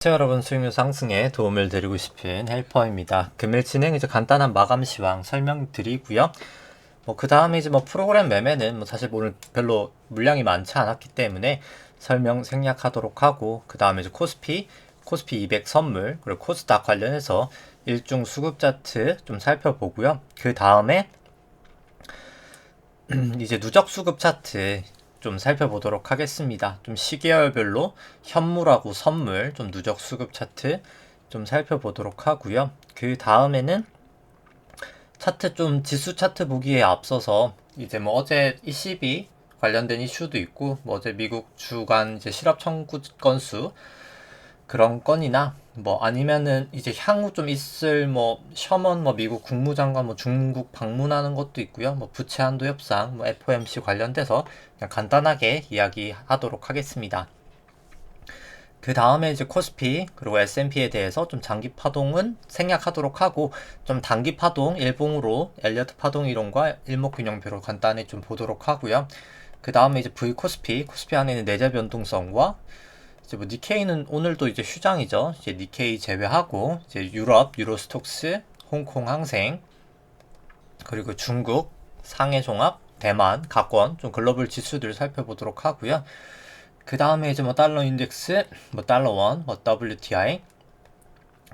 여러분, 수익률 상승에 도움을 드리고 싶은 헬퍼입니다. 금일 진행 이제 간단한 마감 시황 설명드리고요. 그 다음에 이제 프로그램 매매는 사실 오늘 별로 물량이 많지 않았기 때문에 설명 생략하도록 하고, 그 다음에 이제 코스피 200 선물, 그리고 코스닥 관련해서 일중 수급 차트 좀 살펴보고요. 그 다음에 이제 누적 수급 차트 좀 살펴보도록 하겠습니다. 좀 시계열별로 현물하고 선물 좀 누적 수급 차트 좀 살펴보도록 하고요. 그 다음에는 차트 좀 지수 차트 보기에 앞서서 이제 어제 ECB 관련된 이슈도 있고, 어제 미국 주간 이제 실업 청구 건수 그런 건이나 아니면은 이제 향후 좀 있을 셔먼 미국 국무장관 중국 방문하는 것도 있고요. 부채 한도 협상 FOMC 관련돼서 그냥 간단하게 이야기하도록 하겠습니다. 그 다음에 이제 코스피 그리고 S&P에 대해서 좀 장기 파동은 생략하도록 하고, 좀 단기 파동 일봉으로 엘리어트 파동 이론과 일목균형표로 간단히 좀 보도록 하고요. 그 다음에 이제 V 코스피 안에 있는 내재 변동성과 이제 니케이는 오늘도 이제 휴장이죠. 이제 니케이 제외하고 이제 유럽 유로스톡스, 홍콩 항생, 그리고 중국 상해 종합, 대만 각권 좀 글로벌 지수들 살펴보도록 하고요. 그 다음에 이제 달러 인덱스, 달러 원, WTI,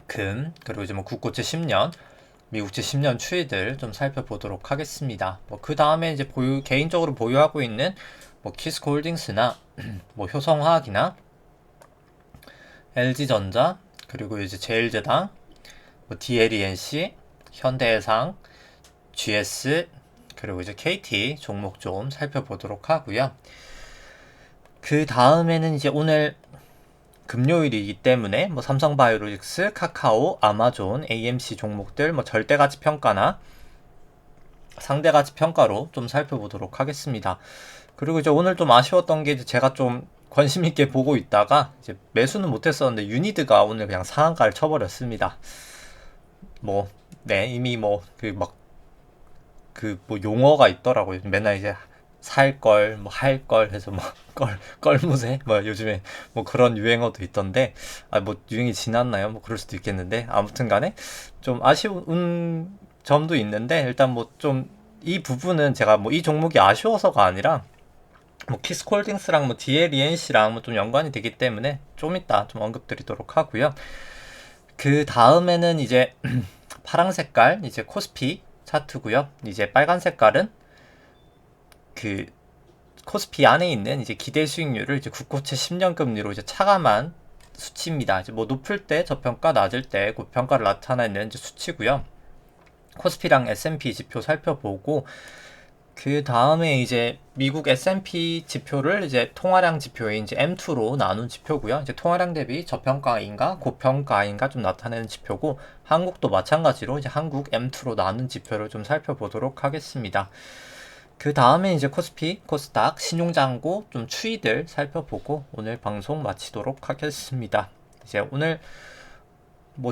금, 그리고 이제 국고채 10년, 미국채 10년 추이들 좀 살펴보도록 하겠습니다. 그 다음에 이제 개인적으로 보유하고 있는 키스코 홀딩스나 효성화학이나 LG전자, 그리고 이제 제일제당, DLENC, 현대해상, GS, 그리고 이제 KT 종목 좀 살펴보도록 하고요. 그 다음에는 이제 오늘 금요일이기 때문에 삼성바이오로직스, 카카오, 아마존, AMC 종목들 절대가치 평가나 상대가치 평가로 좀 살펴보도록 하겠습니다. 그리고 이제 오늘 좀 아쉬웠던 게 이제 제가 좀 관심 있게 보고 있다가 이제 매수는 못했었는데 유니드가 오늘 그냥 상한가를 쳐버렸습니다. 네, 이미 용어가 있더라고요. 맨날 이제 살 걸, 할 걸 해서 껄무새? 요즘에 그런 유행어도 있던데, 유행이 지났나요? 그럴 수도 있겠는데, 아무튼 간에 좀 아쉬운 점도 있는데, 일단 좀 이 부분은 제가 이 종목이 아쉬워서가 아니라, 키스콜딩스랑 DLENC랑 좀 연관이 되기 때문에 좀 이따 좀 언급드리도록 하고요. 그 다음에는 이제 파랑 색깔 이제 코스피 차트고요. 이제 빨간 색깔은 그 코스피 안에 있는 이제 기대 수익률을 이제 국고채 10년 금리로 이제 차감한 수치입니다. 이제 높을 때 저평가, 낮을 때 고평가를 나타내는 이제 수치고요. 코스피랑 S&P 지표 살펴보고, 그 다음에 이제 미국 S&P 지표를 이제 통화량 지표인 이제 M2로 나눈 지표고요. 이제 통화량 대비 저평가인가 고평가인가 좀 나타내는 지표고, 한국도 마찬가지로 이제 한국 M2로 나눈 지표를 좀 살펴보도록 하겠습니다. 그 다음에 이제 코스피, 코스닥, 신용장고 좀 추이들 살펴보고 오늘 방송 마치도록 하겠습니다. 이제 오늘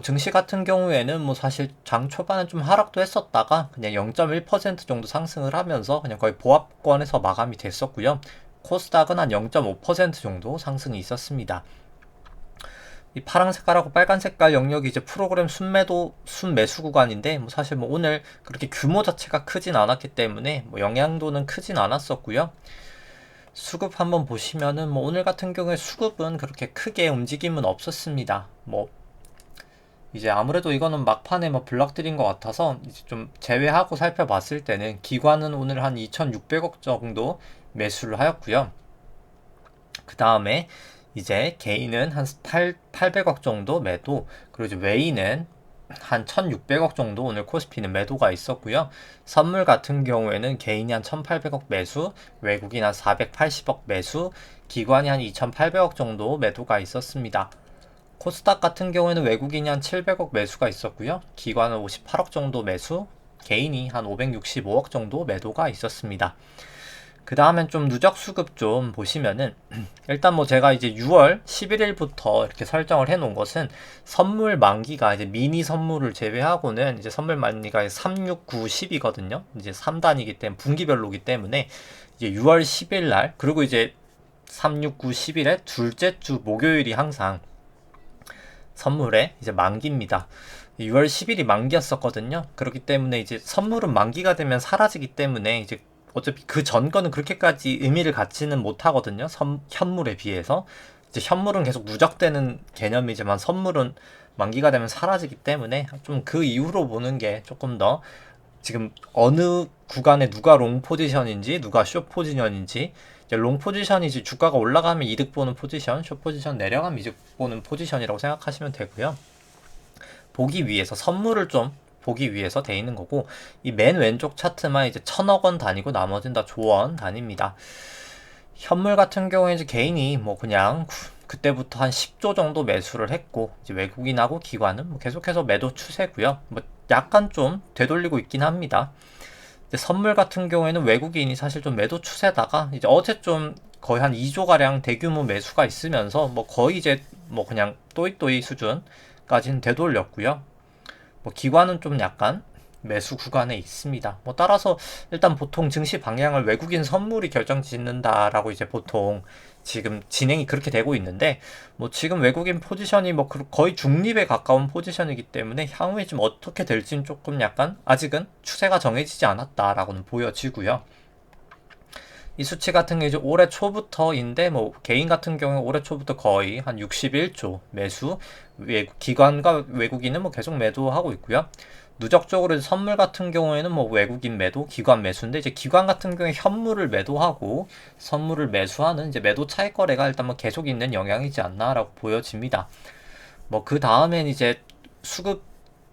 증시 같은 경우에는 사실 장 초반에 좀 하락도 했었다가 그냥 0.1% 정도 상승을 하면서 그냥 거의 보합권에서 마감이 됐었고요. 코스닥은 한 0.5% 정도 상승이 있었습니다. 이 파란 색깔하고 빨간 색깔 영역이 이제 프로그램 순매수 구간인데 사실 오늘 그렇게 규모 자체가 크진 않았기 때문에 영향도는 크진 않았었고요. 수급 한번 보시면은 오늘 같은 경우에 수급은 그렇게 크게 움직임은 없었습니다. 이제 아무래도 이거는 막판에 블락들인 것 같아서 이제 좀 제외하고 살펴봤을 때는 기관은 오늘 한 2,600억 정도 매수를 하였고요. 그 다음에 이제 개인은 한 800억 정도 매도, 그리고 이제 외인은 한 1,600억 정도 오늘 코스피는 매도가 있었고요. 선물 같은 경우에는 개인이 한 1,800억 매수, 외국인 한 480억 매수, 기관이 한 2,800억 정도 매도가 있었습니다. 코스닥 같은 경우에는 외국인이 한 700억 매수가 있었고요. 기관은 58억 정도 매수, 개인이 한 565억 정도 매도가 있었습니다. 그 다음엔 좀 누적 수급 좀 보시면은 일단 제가 이제 6월 11일부터 이렇게 설정을 해 놓은 것은 선물 만기가 이제 미니 선물을 제외하고는 이제 선물 만기가 3, 6, 9, 10이거든요. 이제 3단이기 때문에 분기별로기 때문에 이제 6월 10일 날, 그리고 이제 3, 6, 9, 10일에 둘째 주 목요일이 항상 선물의 이제 만기입니다. 6월 10일이 만기였었거든요. 그렇기 때문에 이제 선물은 만기가 되면 사라지기 때문에 이제 어차피 그 전 거는 그렇게까지 의미를 갖지는 못하거든요. 현물에 비해서. 이제 현물은 계속 누적되는 개념이지만 선물은 만기가 되면 사라지기 때문에 좀 그 이후로 보는 게 조금 더 지금 어느 구간에 누가 롱 포지션인지 누가 숏 포지션인지, 이제 롱 포지션이 이제 주가가 올라가면 이득 보는 포지션, 숏 포지션 내려가면 이득 보는 포지션이라고 생각하시면 되고요. 보기 위해서 선물을 좀 보기 위해서 돼 있는 거고, 이 맨 왼쪽 차트만 이제 1,000억 원 단위고 나머지는 다 조원 단위입니다. 현물 같은 경우에 이제 개인이 뭐 그냥 그때부터 한 10조 정도 매수를 했고, 이제 외국인하고 기관은 뭐 계속해서 매도 추세고요. 뭐 약간 좀 되돌리고 있긴 합니다. 이제 선물 같은 경우에는 외국인이 사실 좀 매도 추세다가 이제 어제 좀 거의 한 2조 가량 대규모 매수가 있으면서 뭐 거의 이제 뭐 그냥 또이또이 수준까지는 되돌렸고요. 뭐 기관은 좀 약간 매수 구간에 있습니다. 뭐 따라서 일단 보통 증시 방향을 외국인 선물이 결정짓는다라고 이제 보통 지금 진행이 그렇게 되고 있는데, 뭐 지금 외국인 포지션이 뭐 거의 중립에 가까운 포지션이기 때문에 향후에 좀 어떻게 될지는 조금 약간 아직은 추세가 정해지지 않았다라고는 보여지고요. 이 수치 같은 게 이제 올해 초부터인데, 뭐 개인 같은 경우에 올해 초부터 거의 한 61조 매수, 기관과 외국인은 뭐 계속 매도하고 있고요. 누적적으로 선물 같은 경우에는 뭐 외국인 매도, 기관 매수인데, 이제 기관 같은 경우에 현물을 매도하고 선물을 매수하는 이제 매도 차익 거래가 일단 뭐 계속 있는 영향이지 않나라고 보여집니다. 뭐 그 다음엔 이제 수급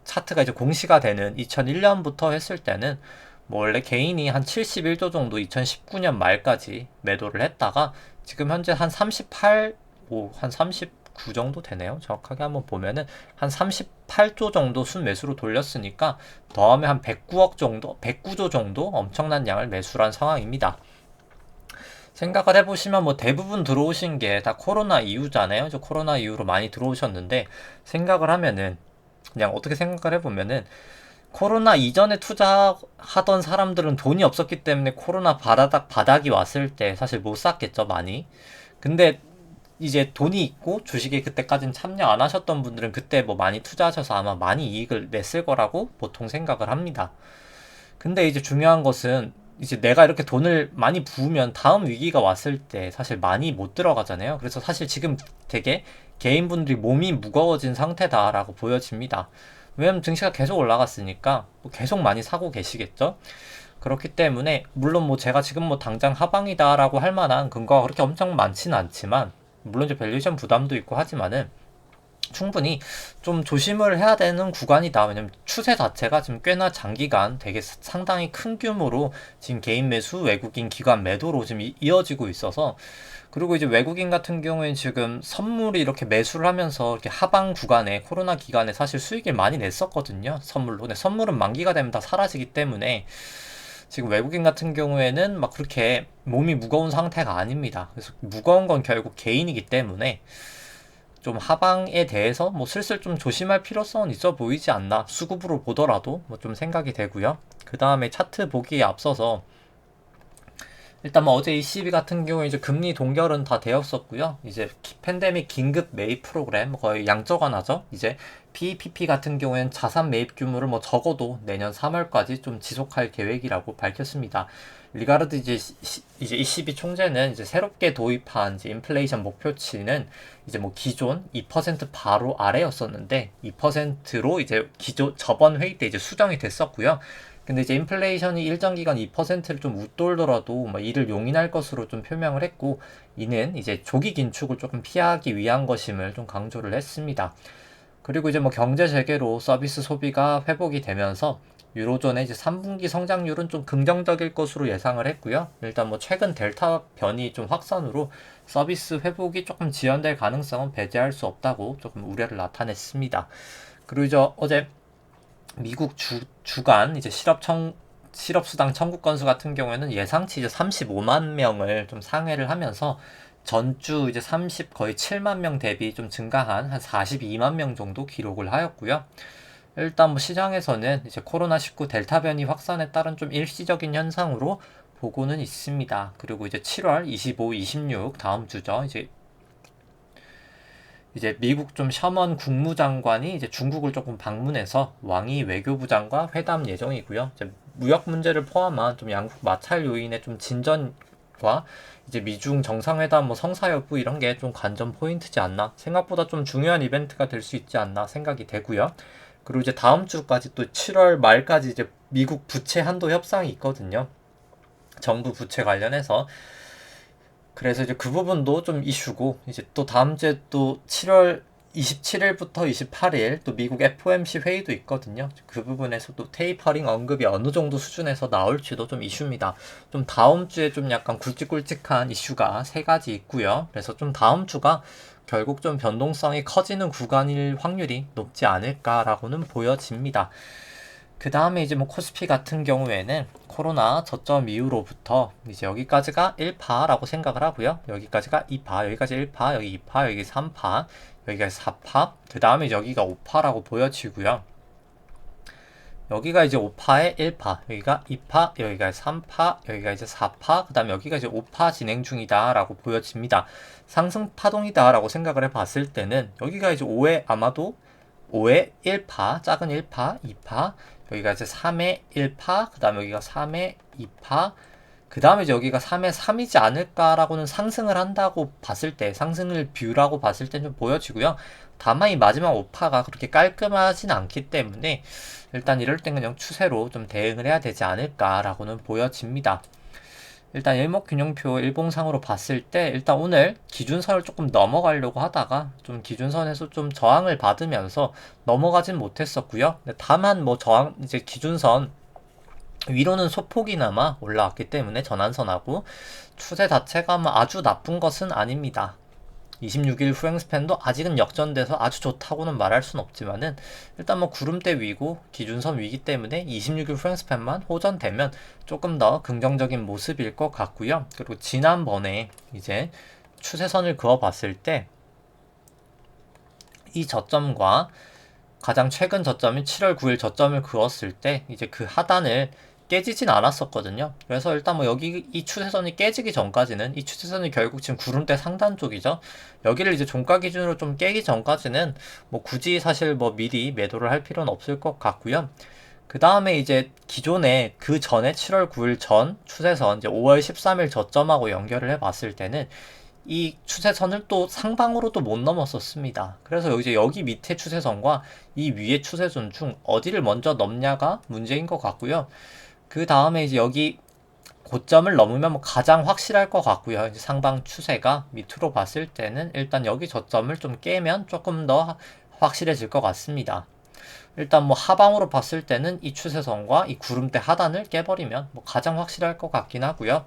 차트가 이제 공시가 되는 2001년부터 했을 때는 뭐 원래 개인이 한 71조 정도 2019년 말까지 매도를 했다가 지금 현재 한 38, 한 39 정도 되네요. 정확하게 한번 보면은 한 38조 정도 순매수로 돌렸으니까 더하면 한 109억 정도, 109조 정도 엄청난 양을 매수한 상황입니다. 생각을 해보시면 뭐 대부분 들어오신 게 다 코로나 이후잖아요. 이제 코로나 이후로 많이 들어오셨는데, 생각을 하면은 그냥 어떻게 생각을 해보면은 코로나 이전에 투자하던 사람들은 돈이 없었기 때문에 코로나 바닥이 왔을 때 사실 못 샀겠죠, 많이. 근데 이제 돈이 있고 주식에 그때까지는 참여 안 하셨던 분들은 그때 뭐 많이 투자하셔서 아마 많이 이익을 냈을 거라고 보통 생각을 합니다. 근데 이제 중요한 것은 이제 내가 이렇게 돈을 많이 부으면 다음 위기가 왔을 때 사실 많이 못 들어가잖아요. 그래서 사실 지금 되게 개인분들이 몸이 무거워진 상태다라고 보여집니다. 왜냐면 증시가 계속 올라갔으니까 뭐 계속 많이 사고 계시겠죠. 그렇기 때문에 물론 뭐 제가 지금 뭐 당장 하방이다라고 할 만한 근거가 그렇게 엄청 많지는 않지만, 물론 이제 밸류에이션 부담도 있고 하지만은 충분히 좀 조심을 해야 되는 구간이다. 왜냐면 추세 자체가 지금 꽤나 장기간 되게 상당히 큰 규모로 지금 개인 매수, 외국인 기관 매도로 지금 이어지고 있어서, 그리고 이제 외국인 같은 경우에는 지금 선물이 이렇게 매수를 하면서 이렇게 하방 구간에 코로나 기간에 사실 수익을 많이 냈었거든요. 선물로. 근데 선물은 만기가 되면 다 사라지기 때문에 지금 외국인 같은 경우에는 막 그렇게 몸이 무거운 상태가 아닙니다. 그래서 무거운 건 결국 개인이기 때문에 좀 하방에 대해서 뭐 슬슬 좀 조심할 필요성은 있어 보이지 않나, 수급으로 보더라도 뭐 좀 생각이 되고요. 그 다음에 차트 보기에 앞서서 일단 뭐 어제 ECB 같은 경우에 이제 금리 동결은 다 되었었고요. 이제 팬데믹 긴급 매입 프로그램 거의 양적완화죠. 이제 PEPP 같은 경우에는 자산 매입 규모를 뭐 적어도 내년 3월까지 좀 지속할 계획이라고 밝혔습니다. 리가르드 이제 ECB 총재는 이제 새롭게 도입한 이제 인플레이션 목표치는 이제 뭐 기존 2% 바로 아래였었는데 2%로 이제 저번 회의 때 이제 수정이 됐었고요. 근데 이제 인플레이션이 일정 기간 2%를 좀 웃돌더라도 뭐 이를 용인할 것으로 좀 표명을 했고, 이는 이제 조기 긴축을 조금 피하기 위한 것임을 좀 강조를 했습니다. 그리고 이제 뭐 경제 재개로 서비스 소비가 회복이 되면서 유로존의 이제 3분기 성장률은 좀 긍정적일 것으로 예상을 했고요. 일단 뭐 최근 델타 변이 좀 확산으로 서비스 회복이 조금 지연될 가능성은 배제할 수 없다고 조금 우려를 나타냈습니다. 그리고 이제 어제 미국 주간 이제 실업수당 청구 건수 같은 경우에는 예상치 이제 35만 명을 좀 상회를 하면서 전주 이제 거의 7만 명 대비 좀 증가한 한 42만 명 정도 기록을 하였고요. 일단 뭐 시장에서는 이제 코로나19 델타 변이 확산에 따른 좀 일시적인 현상으로 보고는 있습니다. 그리고 이제 7월 25, 26 다음 주죠. 이제 미국 좀 셔먼 국무장관이 이제 중국을 조금 방문해서 왕이 외교부장과 회담 예정이고요. 이제 무역 문제를 포함한 좀 양국 마찰 요인의 좀 진전과 이제 미중 정상회담 뭐 성사 여부 이런 게 좀 관전 포인트지 않나, 생각보다 좀 중요한 이벤트가 될 수 있지 않나 생각이 되고요. 그리고 이제 다음 주까지 또 7월 말까지 이제 미국 부채 한도 협상이 있거든요. 정부 부채 관련해서. 그래서 이제 그 부분도 좀 이슈고, 이제 또 다음 주에 또 7월 27일부터 28일 또 미국 FOMC 회의도 있거든요. 그 부분에서 또 테이퍼링 언급이 어느 정도 수준에서 나올지도 좀 이슈입니다. 좀 다음 주에 좀 약간 굵직굵직한 이슈가 세 가지 있고요. 그래서 좀 다음 주가 결국 좀 변동성이 커지는 구간일 확률이 높지 않을까라고는 보여집니다. 그 다음에 이제 뭐 코스피 같은 경우에는 코로나 저점 이후로부터 이제 여기까지가 1파라고 생각을 하고요. 여기까지가 2파, 여기까지 1파, 여기 2파, 여기 3파, 여기가 4파, 그 다음에 여기가 5파라고 보여지고요. 여기가 이제 5파에 1파, 여기가 2파, 여기가 3파, 여기가 이제 4파, 그 다음에 여기가 이제 5파 진행 중이다 라고 보여집니다. 상승 파동이다 라고 생각을 해봤을 때는 여기가 이제 5에 아마도 5에 1파, 작은 1파, 2파, 여기가 이제 3에 1파, 그 다음에 여기가 3에 2파, 그 다음에 이제 여기가 3에 3이지 않을까라고는 상승을 한다고 봤을 때, 상승을 뷰라고 봤을 때 좀 보여지고요. 다만 이 마지막 5파가 그렇게 깔끔하진 않기 때문에 일단 이럴 땐 그냥 추세로 좀 대응을 해야 되지 않을까라고는 보여집니다. 일단 일목균형표 일봉상으로 봤을 때 일단 오늘 기준선을 조금 넘어가려고 하다가 좀 기준선에서 좀 저항을 받으면서 넘어가진 못했었고요. 다만 뭐 저항 이제 기준선 위로는 소폭이나마 올라왔기 때문에 전환선하고 추세 자체가 뭐 아주 나쁜 것은 아닙니다. 26일 후행 스팬도 아직은 역전돼서 아주 좋다고는 말할 순 없지만은 일단 뭐 구름대 위고 기준선 위기 때문에 26일 후행 스팬만 호전되면 조금 더 긍정적인 모습일 것 같고요. 그리고 지난번에 이제 추세선을 그어봤을 때 이 저점과 가장 최근 저점인 7월 9일 저점을 그었을 때 이제 그 하단을 깨지진 않았었거든요. 그래서 일단 뭐 여기 이 추세선이 깨지기 전까지는, 이 추세선이 결국 지금 구름대 상단 쪽이죠. 여기를 이제 종가 기준으로 좀 깨기 전까지는 뭐 굳이 사실 뭐 미리 매도를 할 필요는 없을 것 같고요. 그 다음에 이제 기존에 그 전에 7월 9일 전 추세선 이제 5월 13일 저점하고 연결을 해 봤을 때는 이 추세선을 또 상방으로도 못 넘었었습니다. 그래서 이제 여기 밑에 추세선과 이 위에 추세선 중 어디를 먼저 넘냐가 문제인 것 같고요. 그 다음에 이제 여기 고점을 넘으면 뭐 가장 확실할 것 같고요. 이제 상방 추세가 밑으로 봤을 때는 일단 여기 저점을 좀 깨면 조금 더 확실해질 것 같습니다. 일단 뭐 하방으로 봤을 때는 이 추세선과 이 구름대 하단을 깨버리면 뭐 가장 확실할 것 같긴 하고요.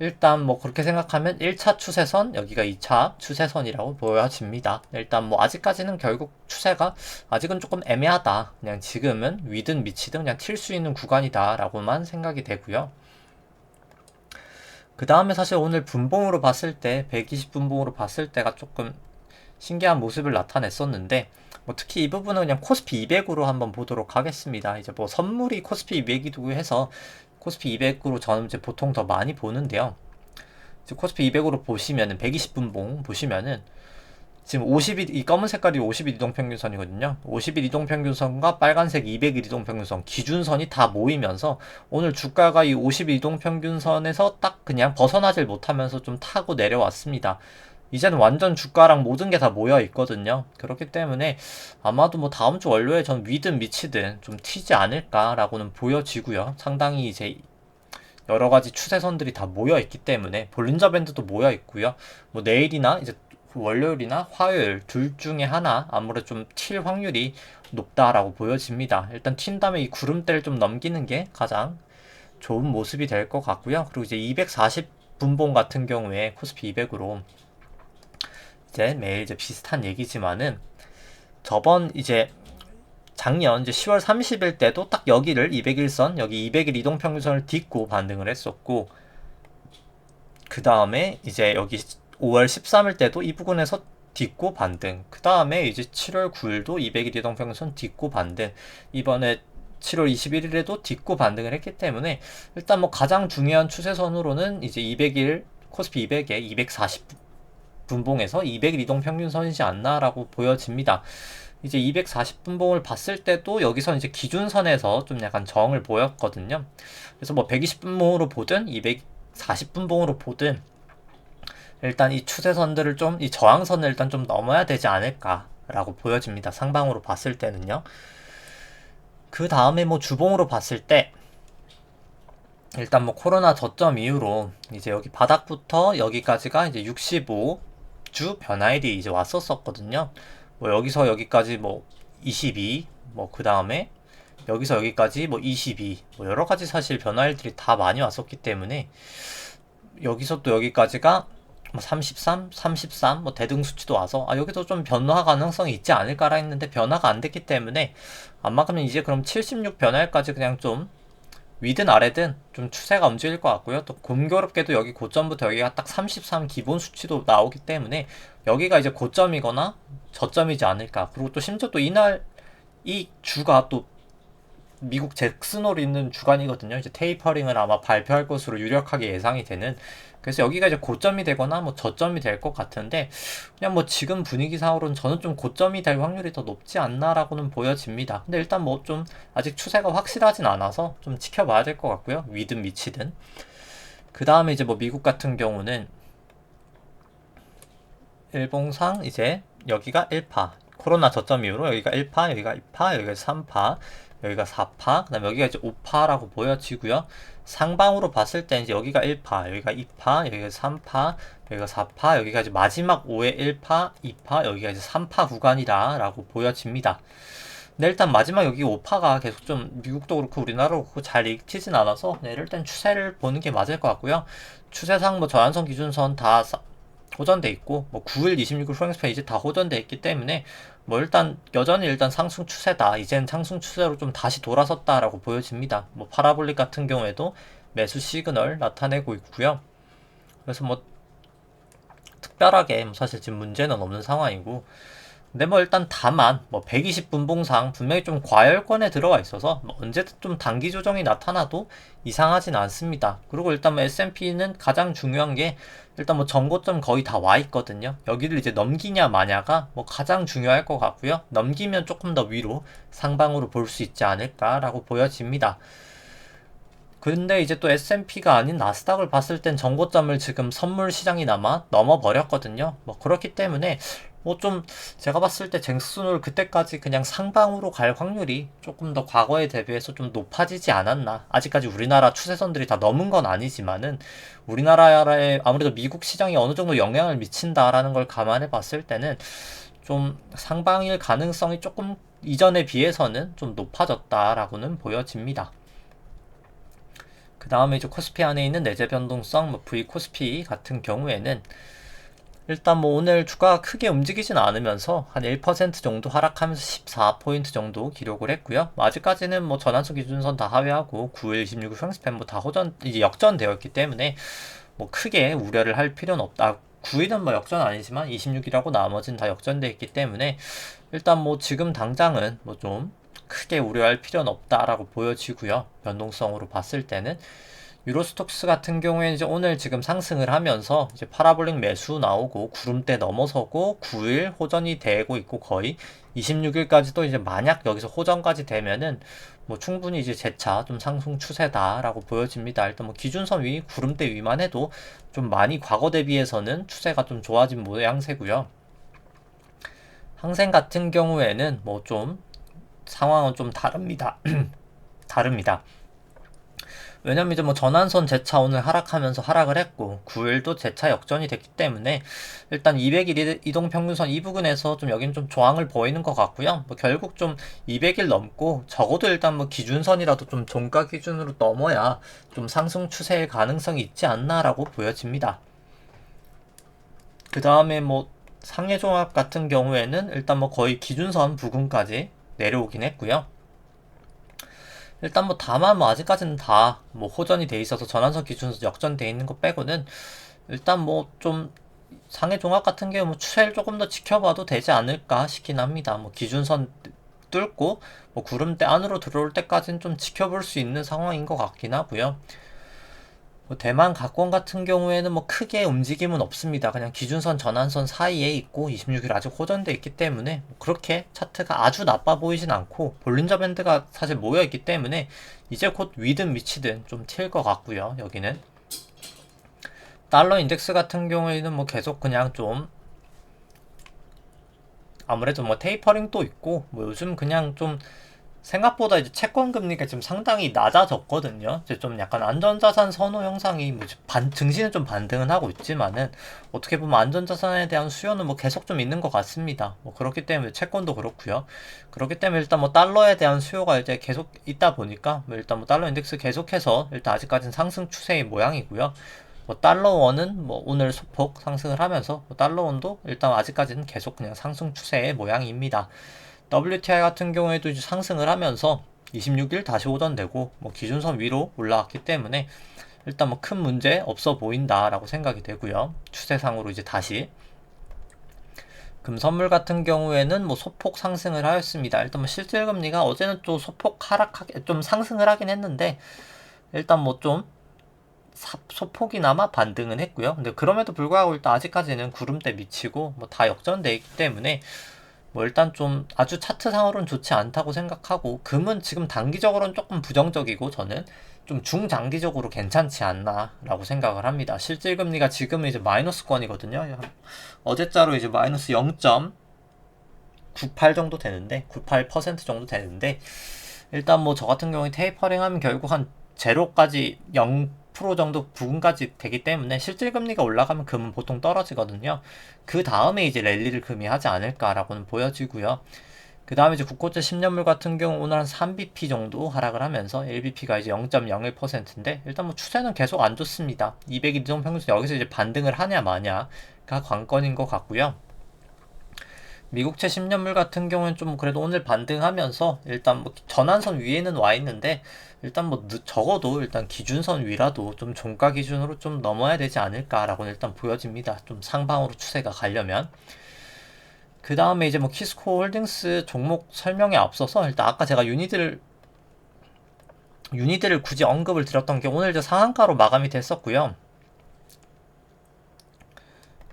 일단 뭐 그렇게 생각하면 1차 추세선, 여기가 2차 추세선이라고 보여집니다. 일단 뭐 아직까지는 결국 추세가 아직은 조금 애매하다. 그냥 지금은 위든 밑이든 그냥 튈 수 있는 구간이다 라고만 생각이 되고요. 그 다음에 사실 오늘 분봉으로 봤을 때 120분봉으로 봤을 때가 조금 신기한 모습을 나타냈었는데, 뭐 특히 이 부분은 그냥 코스피 200으로 한번 보도록 하겠습니다. 이제 뭐 선물이 코스피 200이고 해서 코스피 200으로 저는 이제 보통 더 많이 보는데요. 이제 코스피 200으로 보시면은 120분봉 보시면은 지금 50일, 이 검은 색깔이 50일 이동평균선이거든요. 50일 이동평균선과 빨간색 200일 이동평균선 기준선이 다 모이면서 오늘 주가가 이 50일 이동평균선에서 딱 그냥 벗어나질 못하면서 좀 타고 내려왔습니다. 이제는 완전 주가랑 모든 게 다 모여 있거든요. 그렇기 때문에 아마도 뭐 다음 주 월요일에 전 위든 미치든 좀 튀지 않을까라고는 보여지고요. 상당히 이제 여러 가지 추세선들이 다 모여 있기 때문에 볼린저 밴드도 모여 있고요. 뭐 내일이나 이제 월요일이나 화요일 둘 중에 하나 아무래도 좀 튈 확률이 높다라고 보여집니다. 일단 튄 다음에 이 구름대를 좀 넘기는 게 가장 좋은 모습이 될 것 같고요. 그리고 이제 240분봉 같은 경우에 코스피 200으로 이제 매일 이제 비슷한 얘기지만은 저번 이제 작년 이제 10월 30일 때도 딱 여기를 200일선, 여기 200일 이동평균선을 딛고 반등을 했었고, 그 다음에 이제 여기 5월 13일 때도 이 부분에서 딛고 반등, 그 다음에 이제 7월 9일도 200일 이동평균선 딛고 반등, 이번에 7월 21일에도 딛고 반등을 했기 때문에 일단 뭐 가장 중요한 추세선으로는 이제 200일 코스피 200에 240 분봉에서 200일 이동평균선이지 않나라고 보여집니다. 이제 240분봉을 봤을 때도 여기서 이제 기준선에서 좀 약간 저항을 보였거든요. 그래서 뭐 120분봉으로 보든 240분봉으로 보든 일단 이 추세선들을 좀, 이 저항선을 일단 좀 넘어야 되지 않을까라고 보여집니다. 상방으로 봤을 때는요. 그 다음에 뭐 주봉으로 봤을 때 일단 뭐 코로나 저점 이후로 이제 여기 바닥부터 여기까지가 이제 65주 변화일이 이제 왔었거든요. 뭐 여기서 여기까지 뭐 22, 뭐 그 다음에 여기서 여기까지 뭐 22, 뭐 여러 가지 사실 변화일들이 다 많이 왔었기 때문에 여기서 또 여기까지가 뭐 33, 33, 뭐 대등 수치도 와서 여기도 좀 변화 가능성이 있지 않을까라 했는데 변화가 안 됐기 때문에 안 막으면 이제 그럼 76 변화일까지 그냥 좀 위든 아래든 좀 추세가 움직일 것 같고요. 또 공교롭게도 여기 고점부터 여기가 딱 33 기본 수치도 나오기 때문에 여기가 이제 고점이거나 저점이지 않을까. 그리고 또 심지어 또 이날 이 주가 또 미국 잭슨홀이 있는 주간이거든요. 이제 테이퍼링을 아마 발표할 것으로 유력하게 예상이 되는. 그래서 여기가 이제 고점이 되거나 뭐 저점이 될 것 같은데 그냥 뭐 지금 분위기상으로는 저는 좀 고점이 될 확률이 더 높지 않나라고는 보여집니다. 근데 일단 뭐 좀 아직 추세가 확실하진 않아서 좀 지켜봐야 될 것 같고요. 위든 미치든. 그 다음에 이제 뭐 미국 같은 경우는 일봉상 이제 여기가 1파 코로나 저점 이후로 여기가 1파 여기가 2파 여기가 3파 여기가 4파 그 다음에 여기가 이제 5파라고 보여지고요. 상방으로 봤을 때 이제 여기가 1파 여기가 2파 여기가 3파 여기가 4파 여기가 이제 마지막 5의 1파 2파 여기가 이제 3파 구간이다 라고 보여집니다. 근데 일단 마지막 여기 5파가 계속 좀 미국도 그렇고 우리나라도 그렇고 잘 읽히진 않아서 일단 추세를 보는 게 맞을 것 같고요. 추세상 뭐 저한선 기준선 다 호전돼 있고 뭐 9일 26일 프랭스페 이제 다 호전돼 있기 때문에 뭐 일단 여전히 일단 상승 추세다. 이젠 상승 추세로 좀 다시 돌아섰다라고 보여집니다. 뭐 파라볼릭 같은 경우에도 매수 시그널 나타내고 있고요. 그래서 뭐 특별하게 뭐 사실 지금 문제는 없는 상황이고 근데 뭐 일단 다만 뭐 120분봉상 분명히 좀 과열권에 들어가 있어서 뭐 언제든 좀 단기 조정이 나타나도 이상하진 않습니다. 그리고 일단 뭐 S&P는 가장 중요한 게 일단 뭐 전고점 거의 다 와 있거든요. 여기를 이제 넘기냐 마냐가 뭐 가장 중요할 것 같고요. 넘기면 조금 더 위로 상방으로 볼 수 있지 않을까라고 보여집니다. 근데 이제 또 S&P가 아닌 나스닥을 봤을 땐 전고점을 지금 선물 시장이나마 넘어버렸거든요. 뭐 그렇기 때문에 뭐 좀 제가 봤을 때 잭슨홀 그때까지 그냥 상방으로 갈 확률이 조금 더 과거에 대비해서 좀 높아지지 않았나. 아직까지 우리나라 추세선들이 다 넘은 건 아니지만은 우리나라에 아무래도 미국 시장이 어느 정도 영향을 미친다라는 걸 감안해 봤을 때는 좀 상방일 가능성이 조금 이전에 비해서는 좀 높아졌다라고는 보여집니다. 그 다음에 이제 코스피 안에 있는 내재 변동성, 뭐 V 코스피 같은 경우에는 일단 뭐 오늘 주가가 크게 움직이진 않으면서 한 1% 정도 하락하면서 14포인트 정도 기록을 했고요. 뭐 아직까지는 뭐 전환선 기준선 다 하회하고 9일, 26일 프랑스팬 뭐다 호전, 이제 역전되었기 때문에 뭐 크게 우려를 할 필요는 없다. 9일은 뭐 역전 아니지만 26일하고 나머지는 다 역전되어 있기 때문에 일단 뭐 지금 당장은 뭐 좀 크게 우려할 필요는 없다라고 보여지고요. 변동성으로 봤을 때는 유로스톡스 같은 경우에는 이제 오늘 지금 상승을 하면서 이제 파라볼릭 매수 나오고 구름대 넘어서고 9일 호전이 되고 있고 거의 26일까지도 이제 만약 여기서 호전까지 되면은 뭐 충분히 이제 재차 좀 상승 추세다라고 보여집니다. 일단 뭐 기준선 위, 구름대 위만 해도 좀 많이 과거 대비해서는 추세가 좀 좋아진 모양새고요. 항생 같은 경우에는 뭐 좀 상황은 좀 다릅니다. 다릅니다. 왜냐면 이제 뭐 전환선 재차 오늘 하락하면서 하락을 했고 9일도 재차 역전이 됐기 때문에 일단 200일 이동평균선 이 부근에서 좀 여기는 좀 저항을 보이는 것 같고요. 뭐 결국 좀 200일 넘고 적어도 일단 뭐 기준선이라도 좀 종가 기준으로 넘어야 좀 상승 추세의 가능성이 있지 않나라고 보여집니다. 그 다음에 뭐 상해 종합 같은 경우에는 일단 뭐 거의 기준선 부근까지 내려오긴 했고요. 일단 뭐 다만 뭐 아직까지는 다 뭐 호전이 돼 있어서 전환선 기준에서 역전돼 있는 거 빼고는 일단 뭐 좀 상해 종합 같은 경우 뭐 추세를 조금 더 지켜봐도 되지 않을까 싶긴 합니다. 뭐 기준선 뚫고 뭐 구름대 안으로 들어올 때까지는 좀 지켜볼 수 있는 상황인 것 같긴 하고요. 뭐 대만 가권 같은 경우에는 뭐 크게 움직임은 없습니다. 그냥 기준선 전환선 사이에 있고 26일 아직 호전돼 있기 때문에 뭐 그렇게 차트가 아주 나빠 보이진 않고 볼린저 밴드가 사실 모여 있기 때문에 이제 곧 위든 미치든 좀 튈 것 같고요. 여기는 달러 인덱스 같은 경우에는 뭐 계속 그냥 좀 아무래도 뭐 테이퍼링도 있고 뭐 요즘 그냥 좀 생각보다 이제 채권 금리가 지금 상당히 낮아졌거든요. 이제 좀 약간 안전자산 선호 형상이 뭐 증시는 좀 반등은 하고 있지만은 어떻게 보면 안전자산에 대한 수요는 뭐 계속 좀 있는 것 같습니다. 뭐 그렇기 때문에 채권도 그렇고요. 그렇기 때문에 일단 뭐 달러에 대한 수요가 이제 계속 있다 보니까 뭐 일단 뭐 달러 인덱스 계속해서 일단 아직까지는 상승 추세의 모양이고요. 뭐 달러원은 뭐 오늘 소폭 상승을 하면서 뭐 달러원도 일단 아직까지는 계속 그냥 상승 추세의 모양입니다. WTI 같은 경우에도 이제 상승을 하면서 26일 다시 오전되고 뭐 기준선 위로 올라왔기 때문에 일단 뭐 큰 문제 없어 보인다라고 생각이 되고요. 추세상으로 이제 다시 금선물 같은 경우에는 뭐 소폭 상승을 하였습니다. 일단 뭐 실질금리가 어제는 또 소폭 하락하게 좀 상승을 하긴 했는데 일단 뭐 좀 소폭이나마 반등은 했고요. 근데 그럼에도 불구하고 일단 아직까지는 구름대 미치고 뭐 다 역전돼 있기 때문에 뭐 일단 좀 아주 차트상으로는 좋지 않다고 생각하고 금은 지금 단기적으로는 조금 부정적이고 저는 좀 중장기적으로 괜찮지 않나라고 생각을 합니다. 실질금리가 지금은 이제 마이너스권이거든요. 어제자로 이제 마이너스 0.98 정도 되는데 98% 정도 되는데 일단 뭐 저 같은 경우에 테이퍼링하면 결국 한 제로까지 0% 정도 부근까지 되기 때문에 실질금리가 올라가면 금은 보통 떨어지거든요. 그 다음에 이제 랠리를 금이 하지 않을까라고는 보여지고요. 그 다음에 이제 국고채 10년물 같은 경우 오늘 한 3bp 정도 하락을 하면서 1bp가 이제 0.01%인데 일단 뭐 추세는 계속 안 좋습니다. 200일移평균선 여기서 이제 반등을 하냐 마냐가 관건인 것 같고요. 미국채 10년물 같은 경우는 좀 그래도 오늘 반등하면서 일단 뭐 전환선 위에는 와 있는데 일단 뭐 적어도 일단 기준선 위라도 좀 종가 기준으로 좀 넘어야 되지 않을까라고는 일단 보여집니다. 좀 상방으로 추세가 가려면. 그 다음에 이제 뭐 키스코 홀딩스 종목 설명에 앞서서 일단 아까 제가 유니드를 굳이 언급을 드렸던 게 오늘 이제 상한가로 마감이 됐었고요.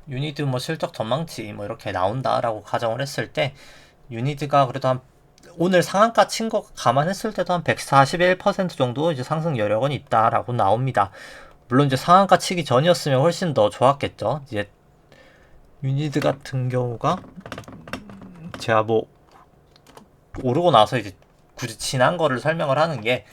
유니드 뭐 실적 전망치 뭐 이렇게 나온다라고 가정을 했을 때 유니드가 그래도 한 오늘 상한가 친 거 감안했을 때도 한 141% 정도 이제 상승 여력은 있다라고 나옵니다. 물론 이제 상한가 치기 전이었으면 훨씬 더 좋았겠죠. 이제 유니드 같은 경우가 제가 뭐 오르고 나서 이제 굳이 지난 거를 설명을 하는 게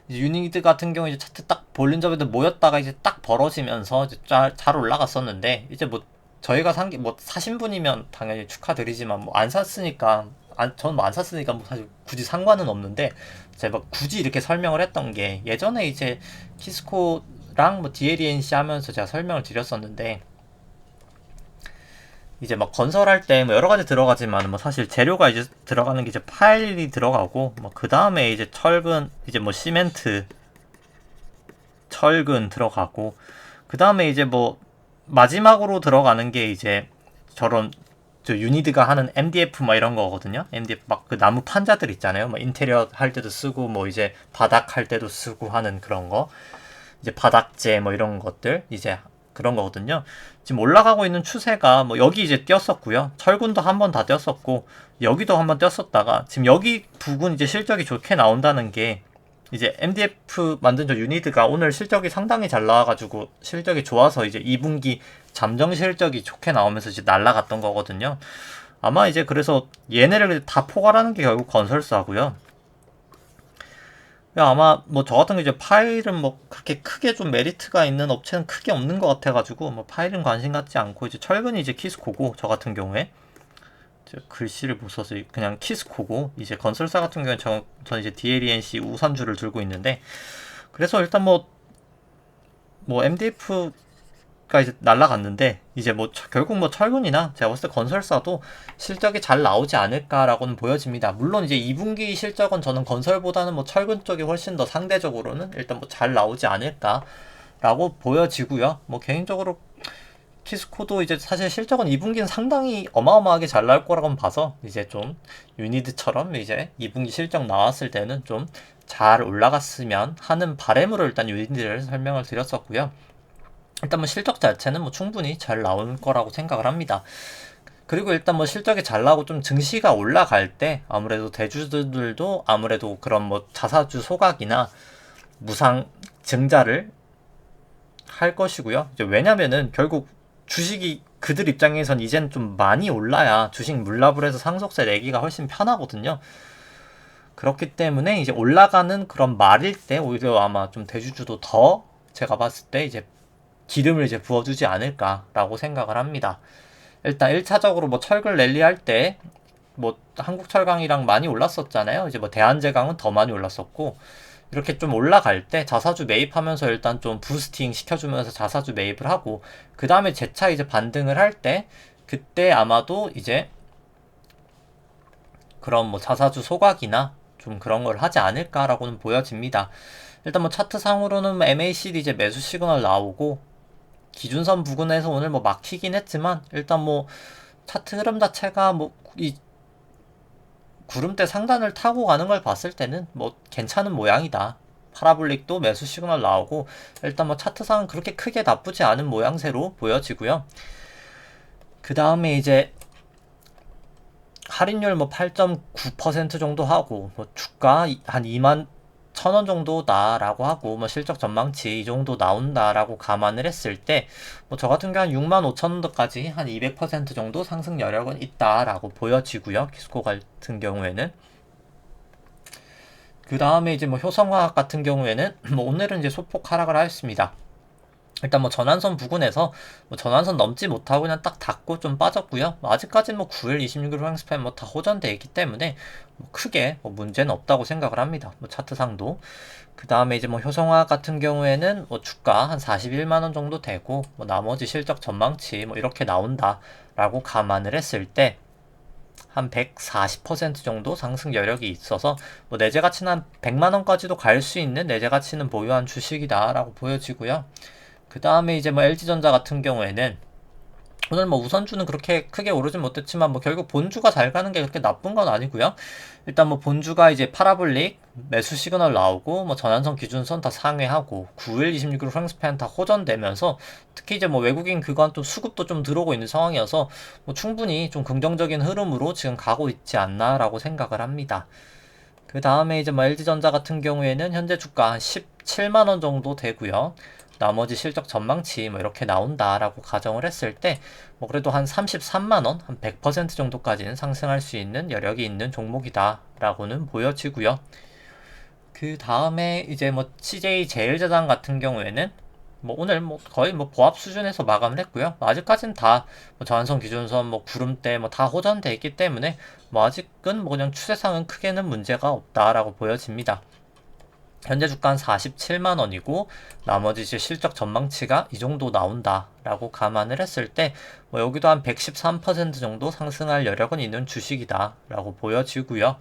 유니드 같은 경우 이제 차트 딱 볼린저밴드 모였다가 이제 딱 벌어지면서 이제 잘 올라갔었는데 이제 뭐 저희가 산 게 뭐 사신 분이면 당연히 축하드리지만 뭐 안 샀으니까 저는 뭐 안 샀으니까 뭐 사실 굳이 상관은 없는데 제가 굳이 이렇게 설명을 했던 게 예전에 이제 키스코랑 뭐 DLNC 하면서 제가 설명을 드렸었는데 이제 막 건설할 때 뭐 여러 가지 들어가지만 뭐 사실 재료가 이제 들어가는 게 이제 파일이 들어가고 뭐 그 다음에 이제 철근 이제 뭐 시멘트 철근 들어가고 그 다음에 이제 뭐 마지막으로 들어가는 게 이제 저런 저 유니드가 하는 MDF 뭐 이런 거거든요. MDF 막 그 나무 판자들 있잖아요. 뭐 인테리어 할 때도 쓰고 뭐 이제 바닥 할 때도 쓰고 하는 그런 거 이제 바닥재 뭐 이런 것들 이제 그런 거거든요. 지금 올라가고 있는 추세가 뭐 여기 이제 뛰었었고요. 철근도 한 번 다 뛰었었고 여기도 한 번 뛰었었다가 지금 여기 부근 이제 실적이 좋게 나온다는 게 이제 MDF 만든 저 유니드가 오늘 실적이 상당히 잘 나와가지고 실적이 좋아서 이제 2분기 잠정 실적이 좋게 나오면서 이제 날라갔던 거거든요. 아마 이제 그래서 얘네를 다 포괄하는 게 결국 건설사고요. 아마 뭐 저 같은 게 이제 파일은 뭐 그렇게 크게 좀 메리트가 있는 업체는 크게 없는 것 같아가지고 뭐 파일은 관심 갖지 않고 이제 철근이 이제 키스코고 저 같은 경우에 글씨를 못 써서 그냥 키스코고 이제 건설사 같은 경우에 저는 이제 DLNC 우선주를 들고 있는데 그래서 일단 뭐 MDF가 이제 날라갔는데 이제 뭐 결국 뭐 철근이나 제가 봤을 때 건설사도 실적이 잘 나오지 않을까라고는 보여집니다. 물론 이제 2분기 실적은 저는 건설보다는 뭐 철근 쪽이 훨씬 더 상대적으로는 일단 뭐 잘 나오지 않을까라고 보여지고요. 뭐 개인적으로 키스코도 이제 사실 실적은 2분기는 상당히 어마어마하게 잘 나올 거라고 봐서 이제 좀 유니드처럼 이제 2분기 실적 나왔을 때는 좀 잘 올라갔으면 하는 바람으로 일단 요인들을 설명을 드렸었고요. 일단 뭐 실적 자체는 뭐 충분히 잘 나올 거라고 생각을 합니다. 그리고 일단 뭐 실적이 잘 나오고 좀 증시가 올라갈 때 아무래도 대주주들도 아무래도 그런 뭐 자사주 소각이나 무상 증자를 할 것이고요. 이제 왜냐면은 결국 주식이 그들 입장에선 이젠 좀 많이 올라야 주식 물납을 해서 상속세 내기가 훨씬 편하거든요. 그렇기 때문에 이제 올라가는 그런 말일 때 오히려 아마 좀 대주주도 더 제가 봤을 때 이제 기름을 이제 부어주지 않을까라고 생각을 합니다. 일단 1차적으로 뭐 철근 랠리 할 때 뭐 한국철강이랑 많이 올랐었잖아요. 이제 뭐 대한제강은 더 많이 올랐었고 이렇게 좀 올라갈 때 자사주 매입하면서 일단 좀 부스팅 시켜주면서 자사주 매입을 하고 그 다음에 재차 이제 반등을 할 때 그때 아마도 이제 그런 뭐 자사주 소각이나 좀 그런 걸 하지 않을까라고는 보여집니다. 일단 뭐 차트상으로는 MACD 이제 매수 시그널 나오고 기준선 부근에서 오늘 뭐 막히긴 했지만 일단 뭐 차트 흐름 자체가 뭐 이 구름대 상단을 타고 가는 걸 봤을 때는 뭐 괜찮은 모양이다. 파라볼릭도 매수 시그널 나오고 일단 뭐 차트상은 그렇게 크게 나쁘지 않은 모양새로 보여지고요. 그 다음에 이제 할인율 뭐 8.9% 정도 하고 뭐 주가 한 2만 1,000원 정도다라고 하고 뭐 실적 전망치 이 정도 나온다라고 감안을 했을 때 뭐 저 같은 경우 한 6만 5천 원도까지 한 200% 정도 상승 여력은 있다라고 보여지고요. 키스코 같은 경우에는 그 다음에 이제 뭐 효성화학 같은 경우에는 뭐 오늘은 이제 소폭 하락을 하였습니다. 일단 뭐 전환선 부근에서 뭐 전환선 넘지 못하고 그냥 딱 닫고 좀 빠졌고요. 뭐 아직까지는 뭐 9일, 26일 호황스팬 뭐 다 호전되어 있기 때문에 뭐 크게 뭐 문제는 없다고 생각을 합니다. 뭐 차트상도. 그 다음에 이제 뭐 효성화학 같은 경우에는 뭐 주가 한 41만 원 정도 되고 뭐 나머지 실적 전망치 뭐 이렇게 나온다라고 감안을 했을 때 한 140% 정도 상승 여력이 있어서 뭐 내재 가치는 한 100만 원까지도 갈 수 있는 내재 가치는 보유한 주식이다라고 보여지고요. 그 다음에 이제 뭐 LG전자 같은 경우에는 오늘 뭐 우선주는 그렇게 크게 오르진 못했지만 뭐 결국 본주가 잘 가는 게 그렇게 나쁜 건 아니고요. 일단 뭐 본주가 이제 파라볼릭 매수 시그널 나오고 뭐 전환선 기준선 다 상회하고 9일 26일 프랑스팬 다 호전되면서 특히 이제 뭐 외국인 그간 또 수급도 좀 들어오고 있는 상황이어서 뭐 충분히 좀 긍정적인 흐름으로 지금 가고 있지 않나라고 생각을 합니다. 그 다음에 이제 뭐 LG전자 같은 경우에는 현재 주가 한 17만 원 정도 되고요. 나머지 실적 전망치 뭐 이렇게 나온다라고 가정을 했을 때 뭐 그래도 한 33만 원, 한 100% 정도까지는 상승할 수 있는 여력이 있는 종목이다라고는 보여지고요. 그 다음에 이제 뭐 CJ 제일제당 같은 경우에는 뭐 오늘 뭐 거의 뭐 보합 수준에서 마감을 했고요. 아직까지는 다 뭐 저한선 기준선 뭐 구름대 뭐 다 호전돼 있기 때문에 뭐 아직은 뭐 그냥 추세상은 크게는 문제가 없다라고 보여집니다. 현재 주가 한 47만 원이고 나머지 이제 실적 전망치가 이 정도 나온다라고 감안을 했을 때 뭐 여기도 한 113% 정도 상승할 여력은 있는 주식이다라고 보여지고요.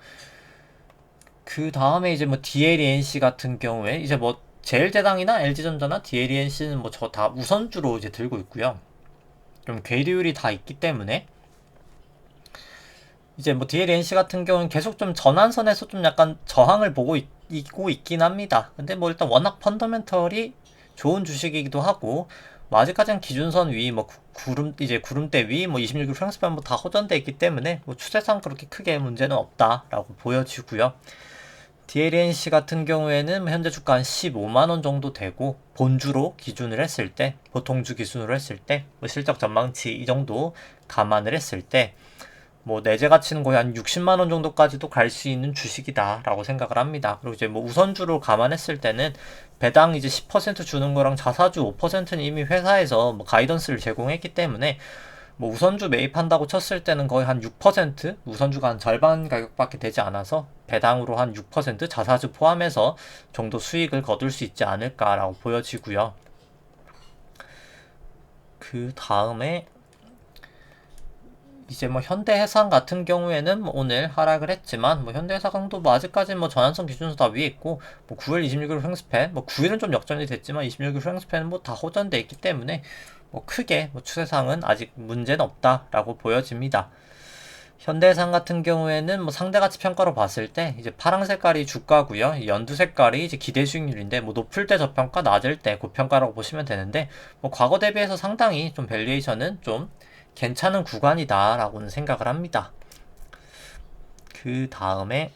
그 다음에 이제 뭐 DLENC 같은 경우에 이제 뭐 제일제당이나 LG전자나 DLENC는 뭐 저 다 우선주로 이제 들고 있고요. 좀 괴리율이 다 있기 때문에 이제 뭐 DLNC 같은 경우는 계속 좀 전환선에서 좀 약간 저항을 보고 있고 있긴 합니다. 근데 뭐 일단 워낙 펀더멘털이 좋은 주식이기도 하고 뭐 아직까지는 기준선 위, 뭐 구름대 위, 뭐 26일 프랑스판 뭐다 호전돼 있기 때문에 뭐 추세상 그렇게 크게 문제는 없다라고 보여지고요. DLNC 같은 경우에는 뭐 현재 주가 한 15만 원 정도 되고 본주로 기준을 했을 때 보통주 기준으로 했을 때 뭐 실적 전망치 이 정도 감안을 했을 때 뭐 내재 가치는 거의 한 60만 원 정도까지도 갈 수 있는 주식이다라고 생각을 합니다. 그리고 이제 뭐 우선주로 감안했을 때는 배당 이제 10% 주는 거랑 자사주 5%는 이미 회사에서 뭐 가이던스를 제공했기 때문에 뭐 우선주 매입한다고 쳤을 때는 거의 한 6%, 우선주가 한 절반 가격밖에 되지 않아서 배당으로 한 6% 자사주 포함해서 정도 수익을 거둘 수 있지 않을까라고 보여지고요. 그 다음에 이제 뭐 현대해상 같은 경우에는 뭐 오늘 하락을 했지만 뭐 현대해상도 뭐 아직까지 뭐 전환선 기준서 다 위에 있고 뭐 9일 26일 횡스팬 뭐 9일은 좀 역전이 됐지만 26일 횡스팬은 뭐 다 호전돼 있기 때문에 뭐 크게 뭐 추세상은 아직 문제는 없다라고 보여집니다. 현대해상 같은 경우에는 뭐 상대가치 평가로 봤을 때 이제 파랑 색깔이 주가고요. 연두 색깔이 이제 기대 수익률인데 뭐 높을 때 저평가, 낮을 때 고평가라고 보시면 되는데 뭐 과거 대비해서 상당히 좀 밸류에이션은 좀 괜찮은 구간이다라고는 생각을 합니다. 그 다음에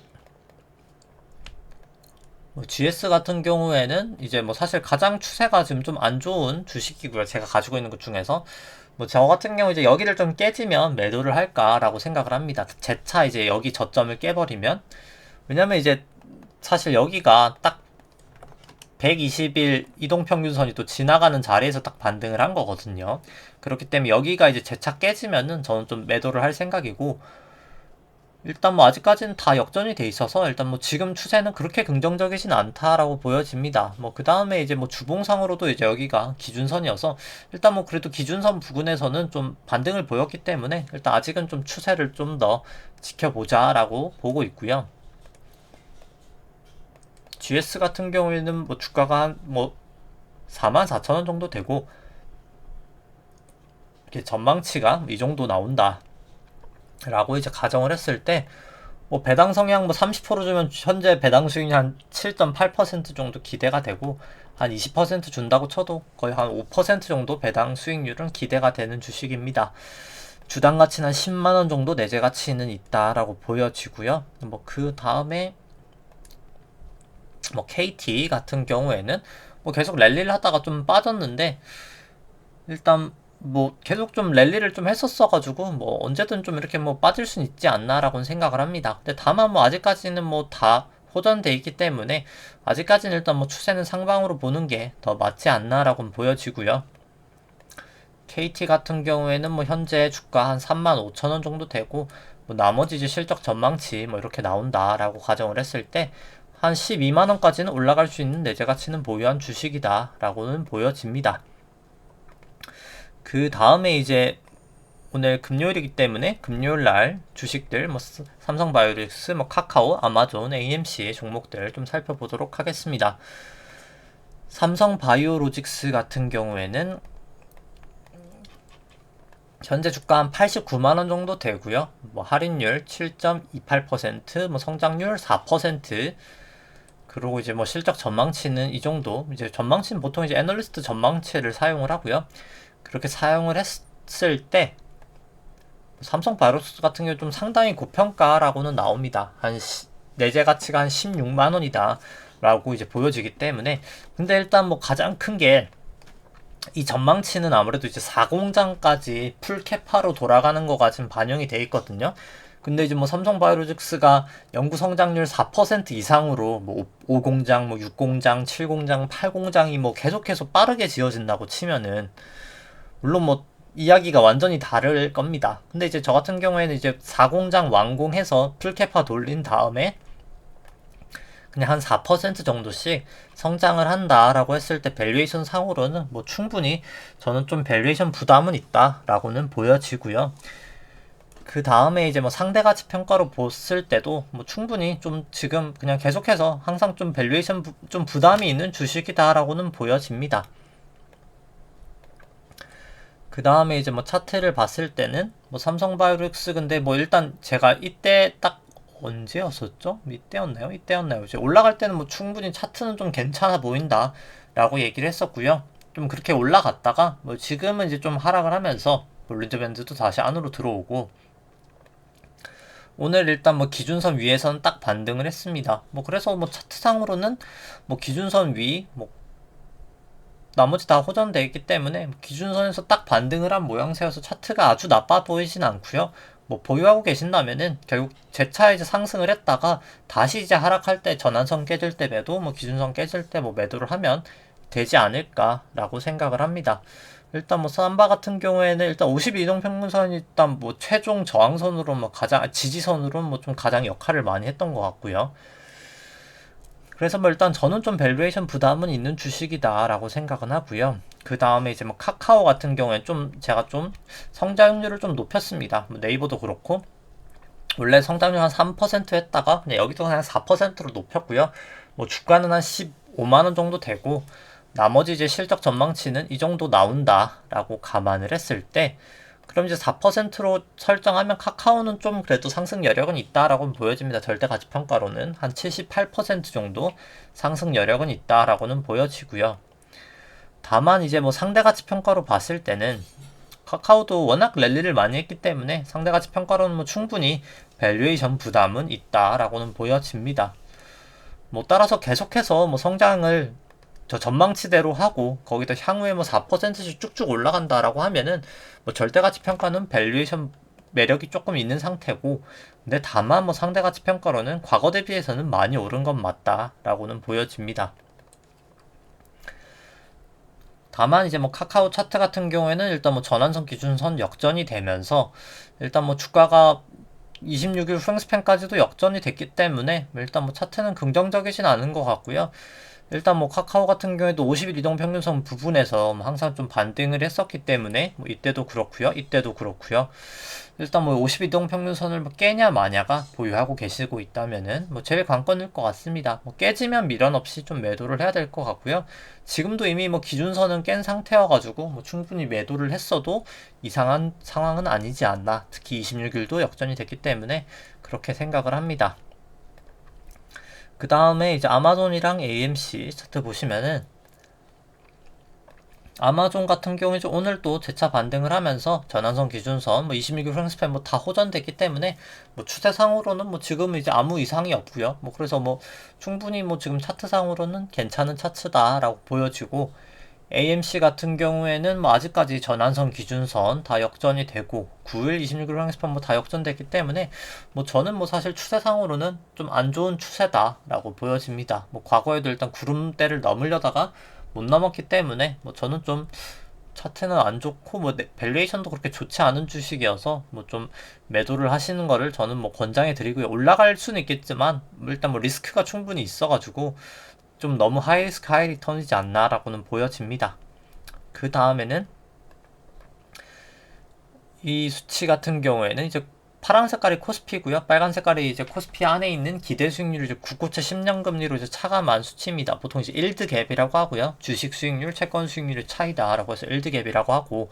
뭐 GS 같은 경우에는 이제 뭐 사실 가장 추세가 지금 좀 안 좋은 주식이고요. 제가 가지고 있는 것 중에서 뭐 저 같은 경우 이제 여기를 좀 깨지면 매도를 할까라고 생각을 합니다. 제 차 이제 여기 저점을 깨버리면 왜냐면 이제 사실 여기가 딱 120일 이동평균선이 또 지나가는 자리에서 딱 반등을 한 거거든요. 그렇기 때문에 여기가 이제 제 차 깨지면은 저는 좀 매도를 할 생각이고 일단 뭐 아직까지는 다 역전이 돼 있어서 일단 뭐 지금 추세는 그렇게 긍정적이진 않다라고 보여집니다. 뭐 그 다음에 이제 뭐 주봉상으로도 이제 여기가 기준선이어서 일단 뭐 그래도 기준선 부근에서는 좀 반등을 보였기 때문에 일단 아직은 좀 추세를 좀 더 지켜보자라고 보고 있고요. GS 같은 경우에는 뭐 주가가 한 뭐 44,000원 정도 되고 이렇게 전망치가 이 정도 나온다 라고 이제 가정을 했을 때 뭐 배당 성향 뭐 30% 주면 현재 배당 수익률 한 7.8% 정도 기대가 되고 한 20% 준다고 쳐도 거의 한 5% 정도 배당 수익률은 기대가 되는 주식입니다. 주당 가치는 한 10만원 정도 내재 가치는 있다라고 보여지고요. 뭐 그 다음에 뭐 KT 같은 경우에는 뭐 계속 랠리를 하다가 좀 빠졌는데 일단 뭐 계속 좀 랠리를 좀 했었어가지고 뭐 언제든 좀 이렇게 뭐 빠질 수는 있지 않나라고는 생각을 합니다. 근데 다만 뭐 아직까지는 뭐 다 호전돼 있기 때문에 아직까지는 일단 뭐 추세는 상방으로 보는 게 더 맞지 않나라고는 보여지고요. KT 같은 경우에는 뭐 현재 주가 한 35,000원 정도 되고 뭐 나머지 이제 실적 전망치 뭐 이렇게 나온다라고 가정을 했을 때 한 12만원까지는 올라갈 수 있는 내재 가치는 보유한 주식이다라고는 보여집니다. 그 다음에 이제 오늘 금요일이기 때문에 금요일 날 주식들 뭐 삼성바이오로직스, 뭐 카카오, 아마존, AMC 종목들 좀 살펴보도록 하겠습니다. 삼성바이오로직스 같은 경우에는 현재 주가 한 89만원 정도 되고요. 뭐 할인율 7.28%, 뭐 성장률 4%, 그리고 이제 뭐 실적 전망치는 이 정도. 이제 전망치는 보통 이제 애널리스트 전망치를 사용을 하고요. 그렇게 사용을 했을 때 삼성바이오로직스 같은 경우 좀 상당히 고평가라고는 나옵니다. 한 내재 가치가 한 16만 원이다 라고 이제 보여지기 때문에 근데 일단 뭐 가장 큰 게 이 전망치는 아무래도 이제 4공장까지 풀캐파로 돌아가는 거가 지금 반영이 돼 있거든요. 근데 이제 뭐 삼성바이오로직스가 연구 성장률 4% 이상으로 뭐 5공장, 뭐 6공장, 7공장, 8공장이 뭐 계속해서 빠르게 지어진다고 치면은 물론 뭐 이야기가 완전히 다를 겁니다. 근데 이제 저 같은 경우에는 이제 4공장 완공해서 풀캐파 돌린 다음에 그냥 한 4% 정도씩 성장을 한다라고 했을 때 밸류에이션 상으로는 뭐 충분히 저는 좀 밸류에이션 부담은 있다라고는 보여지고요. 그 다음에 이제 뭐 상대가치 평가로 봤을 때도 뭐 충분히 좀 지금 그냥 계속해서 항상 좀 밸류에이션 좀 부담이 있는 주식이다라고는 보여집니다. 그 다음에 이제 뭐 차트를 봤을 때는 뭐 삼성바이오로직스 근데 뭐 일단 제가 이때 딱 언제였었죠? 이때였나요? 이때였나요? 이제 올라갈 때는 뭐 충분히 차트는 좀 괜찮아 보인다 라고 얘기를 했었고요. 좀 그렇게 올라갔다가 뭐 지금은 이제 좀 하락을 하면서 볼린저 밴드도 다시 안으로 들어오고 오늘 일단 뭐 기준선 위에서는 딱 반등을 했습니다. 뭐 그래서 뭐 차트상으로는 뭐 기준선 위, 뭐 나머지 다 호전되어 있기 때문에 기준선에서 딱 반등을 한 모양새여서 차트가 아주 나빠 보이진 않고요. 뭐 보유하고 계신다면은 결국 제 차에 이제 상승을 했다가 다시 이제 하락할 때 전환선 깨질 때 매도, 뭐 기준선 깨질 때 뭐 매도를 하면 되지 않을까라고 생각을 합니다. 일단 뭐 삼바 같은 경우에는 일단 52이동평균선이 일단 뭐 최종 저항선으로 뭐 가장 지지선으로 뭐 좀 가장 역할을 많이 했던 것 같고요. 그래서 뭐 일단 저는 좀 밸류에이션 부담은 있는 주식이다라고 생각은 하고요. 그 다음에 이제 뭐 카카오 같은 경우에 좀 제가 좀 성장률을 좀 높였습니다. 뭐 네이버도 그렇고 원래 성장률 한 3% 했다가 그냥 여기도 그냥 4%로 높였고요. 뭐 주가는 한 15만 원 정도 되고 나머지 이제 실적 전망치는 이 정도 나온다라고 감안을 했을 때 그럼 이제 4%로 설정하면 카카오는 좀 그래도 상승 여력은 있다라고 보여집니다. 절대가치평가로는 한 78% 정도 상승 여력은 있다라고는 보여지고요. 다만 이제 뭐 상대가치평가로 봤을 때는 카카오도 워낙 랠리를 많이 했기 때문에 상대가치평가로는 뭐 충분히 밸류에이션 부담은 있다라고는 보여집니다. 뭐 따라서 계속해서 뭐 성장을 저 전망치대로 하고 거기다 향후에 뭐 4%씩 쭉쭉 올라간다라고 하면은 뭐 절대가치 평가는 밸류에이션 매력이 조금 있는 상태고, 근데 다만 뭐 상대가치 평가로는 과거 대비해서는 많이 오른 건 맞다라고는 보여집니다. 다만 이제 뭐 카카오 차트 같은 경우에는 일단 뭐 전환선 기준선 역전이 되면서 일단 뭐 주가가 26일 후행스팬까지도 역전이 됐기 때문에 일단 뭐 차트는 긍정적이진 않은 것 같고요. 일단 뭐 카카오 같은 경우에도 50일 이동평균선 부분에서 항상 좀 반등을 했었기 때문에 뭐 이때도 그렇고요, 이때도 그렇고요. 일단 뭐 50일 이동평균선을 뭐 깨냐 마냐가 보유하고 계시고 있다면은 뭐 제일 관건일 것 같습니다. 뭐 깨지면 미련 없이 좀 매도를 해야 될 것 같고요. 지금도 이미 뭐 기준선은 깬 상태여가지고 뭐 충분히 매도를 했어도 이상한 상황은 아니지 않나. 특히 26일도 역전이 됐기 때문에 그렇게 생각을 합니다. 그 다음에 이제 아마존이랑 AMC 차트 보시면은 아마존 같은 경우에 오늘 또 재차 반등을 하면서 전환선 기준선 뭐 26일 프랭스팬 뭐 다 호전됐기 때문에 뭐 추세상으로는 뭐 지금 이제 아무 이상이 없고요. 뭐 그래서 뭐 충분히 뭐 지금 차트상으로는 괜찮은 차트다라고 보여지고, AMC 같은 경우에는 뭐 아직까지 전환선 기준선 다 역전이 되고 9일 26일 프랭스팬 뭐 다 역전됐기 때문에 뭐 저는 뭐 사실 추세상으로는 좀 안 좋은 추세다라고 보여집니다. 뭐 과거에도 일단 구름대를 넘으려다가 못 넘었기 때문에 뭐 저는 좀 차트는 안 좋고 뭐 밸류에이션도 그렇게 좋지 않은 주식이어서 뭐 좀 매도를 하시는 거를 저는 뭐 권장해 드리고요. 올라갈 수는 있겠지만 일단 뭐 리스크가 충분히 있어가지고 좀 너무 하이 리스크 하이 리턴이지 않나라고는 보여집니다. 그 다음에는 이 수치 같은 경우에는 이제 파란 색깔이 코스피고요. 빨간 색깔이 이제 코스피 안에 있는 기대 수익률이 이제 국고채 10년 금리로 이제 차감한 수치입니다. 보통 이제 일드 갭이라고 하고요. 주식 수익률, 채권 수익률의 차이다라고 해서 일드 갭이라고 하고,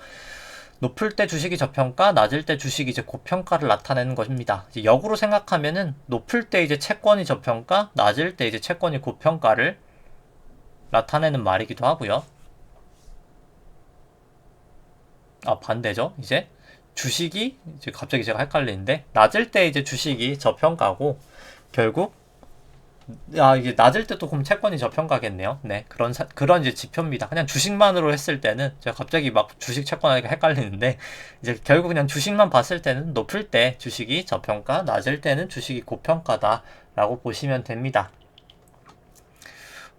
높을 때 주식이 저평가, 낮을 때 주식이 이제 고평가를 나타내는 것입니다. 이제 역으로 생각하면은 높을 때 이제 채권이 저평가, 낮을 때 이제 채권이 고평가를 나타내는 말이기도 하고요. 아, 반대죠. 이제 주식이 이제 갑자기 제가 헷갈리는데, 낮을 때 이제 주식이 저평가고 결국 이게 낮을 때 또 그럼 채권이 저평가겠네요. 네, 그런 이제 지표입니다. 그냥 주식만으로 했을 때는 제가 갑자기 막 주식 채권하니까 헷갈리는데, 이제 결국 그냥 주식만 봤을 때는 높을 때 주식이 저평가, 낮을 때는 주식이 고평가다라고 보시면 됩니다.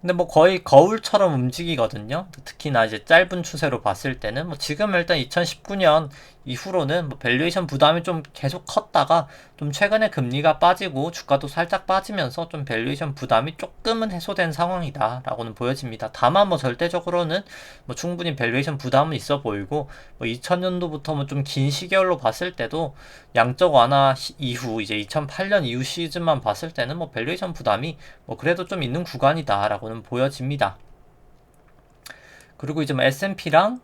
근데 뭐 거의 거울처럼 움직이거든요. 특히나 이제 짧은 추세로 봤을 때는 뭐 지금 일단 2019년 이후로는 뭐 밸류에이션 부담이 좀 계속 컸다가 좀 최근에 금리가 빠지고 주가도 살짝 빠지면서 좀 밸류에이션 부담이 조금은 해소된 상황이다라고는 보여집니다. 다만 뭐 절대적으로는 뭐 충분히 밸류에이션 부담은 있어 보이고, 뭐 2000년도부터 뭐 좀 긴 시계열로 봤을 때도 양적 완화 이후 이제 2008년 이후 시즌만 봤을 때는 뭐 밸류에이션 부담이 뭐 그래도 좀 있는 구간이다라고는 보여집니다. 그리고 이제 뭐 S&P랑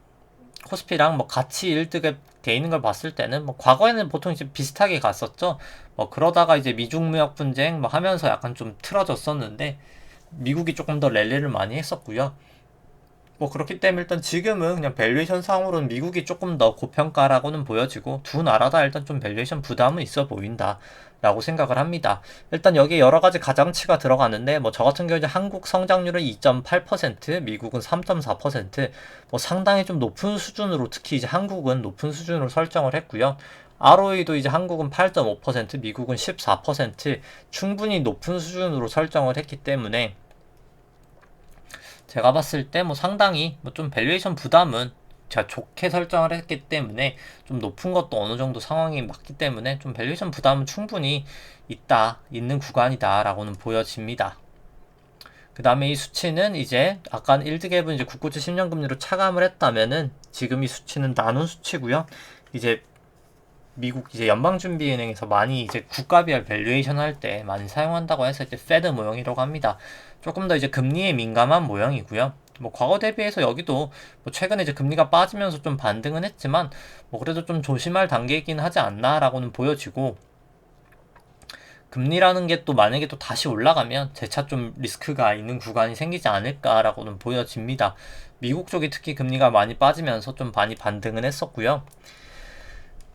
코스피랑 뭐 같이 1등에 돼 있는 걸 봤을 때는 뭐 과거에는 보통 이제 비슷하게 갔었죠. 뭐 그러다가 이제 미중 무역 분쟁 뭐 하면서 약간 좀 틀어졌었는데 미국이 조금 더 랠리를 많이 했었고요. 뭐 그렇기 때문에 일단 지금은 그냥 밸류에이션 상으로는 미국이 조금 더 고평가라고는 보여지고 두 나라 다 일단 좀 밸류에이션 부담은 있어 보인다 라고 생각을 합니다. 일단 여기에 여러 가지 가장치가 들어가는데 뭐 저 같은 경우는 한국 성장률은 2.8%, 미국은 3.4%, 뭐 상당히 좀 높은 수준으로, 특히 이제 한국은 높은 수준으로 설정을 했고요. ROE도 이제 한국은 8.5%, 미국은 14%, 충분히 높은 수준으로 설정을 했기 때문에 제가 봤을 때 뭐 상당히 뭐 좀 밸류에이션 부담은 제가 좋게 설정을 했기 때문에 좀 높은 것도 어느 정도 상황이 맞기 때문에 좀 밸류에이션 부담은 충분히 있는 구간이다 라고는 보여집니다. 그 다음에 이 수치는 이제 아까 일드갭은 이제 국고채 10년 금리로 차감을 했다면은 지금 이 수치는 나눈 수치고요. 이제 미국 이제 연방준비은행에서 많이 이제 국가별 밸류에이션 할 때 많이 사용한다고 해서 이제 페드 모형이라고 합니다. 조금 더 이제 금리에 민감한 모형이고요. 뭐 과거 대비해서 여기도 뭐 최근에 이제 금리가 빠지면서 좀 반등은 했지만 뭐 그래도 좀 조심할 단계이긴 하지 않나라고는 보여지고, 금리라는 게 또 만약에 또 다시 올라가면 재차 좀 리스크가 있는 구간이 생기지 않을까라고는 보여집니다. 미국 쪽이 특히 금리가 많이 빠지면서 좀 많이 반등은 했었고요.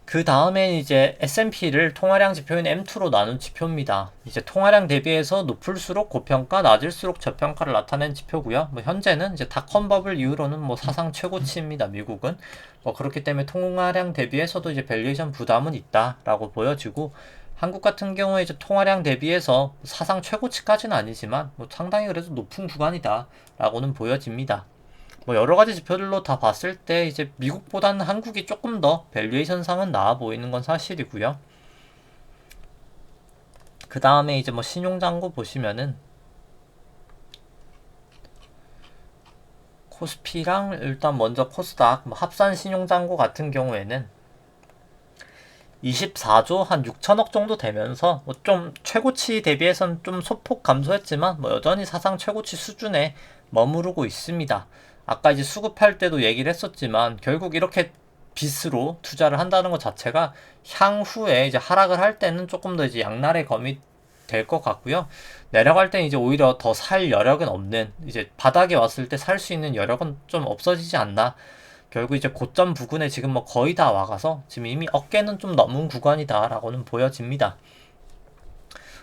그 다음에 이제 S&P를 통화량 지표인 M2로 나눈 지표입니다. 이제 통화량 대비해서 높을수록 고평가, 낮을수록 저평가를 나타낸 지표고요. 뭐 현재는 이제 닷컴 버블 이후로는 뭐 사상 최고치입니다. 미국은. 뭐 그렇기 때문에 통화량 대비해서도 이제 밸류에이션 부담은 있다라고 보여지고, 한국 같은 경우에 이제 통화량 대비해서 사상 최고치까지는 아니지만 뭐 상당히 그래도 높은 구간이다라고는 보여집니다. 뭐 여러 가지 지표들로 다 봤을 때 이제 미국보다는 한국이 조금 더 밸류에이션 상은 나아 보이는 건 사실이고요. 그 다음에 이제 뭐 신용잔고 보시면은 코스피랑 일단 먼저 코스닥 뭐 합산 신용잔고 같은 경우에는 24조 한 6천억 정도 되면서 뭐 좀 최고치 대비해서는 좀 소폭 감소했지만 뭐 여전히 사상 최고치 수준에 머무르고 있습니다. 아까 이제 수급할 때도 얘기를 했었지만 결국 이렇게 빚으로 투자를 한다는 것 자체가 향후에 이제 하락을 할 때는 조금 더 이제 양날의 검이 될 것 같고요. 내려갈 때는 이제 오히려 더 살 여력은 없는, 이제 바닥에 왔을 때 살 수 있는 여력은 좀 없어지지 않나. 결국 이제 고점 부근에 지금 뭐 거의 다 와가서 지금 이미 어깨는 좀 넘은 구간이다라고는 보여집니다.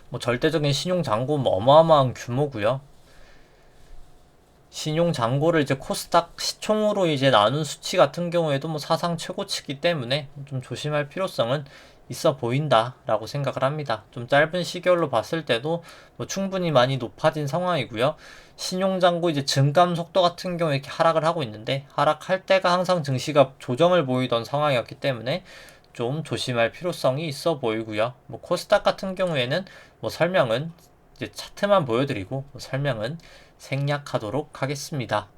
뭐 절대적인 신용 잔고 뭐 어마어마한 규모고요. 신용 잔고를 이제 코스닥 시총으로 이제 나눈 수치 같은 경우에도 뭐 사상 최고치이기 때문에 좀 조심할 필요성은 있어 보인다라고 생각을 합니다. 좀 짧은 시결로 봤을 때도 뭐 충분히 많이 높아진 상황이고요. 신용잔고 이제 증감 속도 같은 경우에 이렇게 하락을 하고 있는데, 하락할 때가 항상 증시가 조정을 보이던 상황이었기 때문에 좀 조심할 필요성이 있어 보이고요. 뭐 코스닥 같은 경우에는 뭐 설명은 이제 차트만 보여드리고 뭐 설명은 생략하도록 하겠습니다.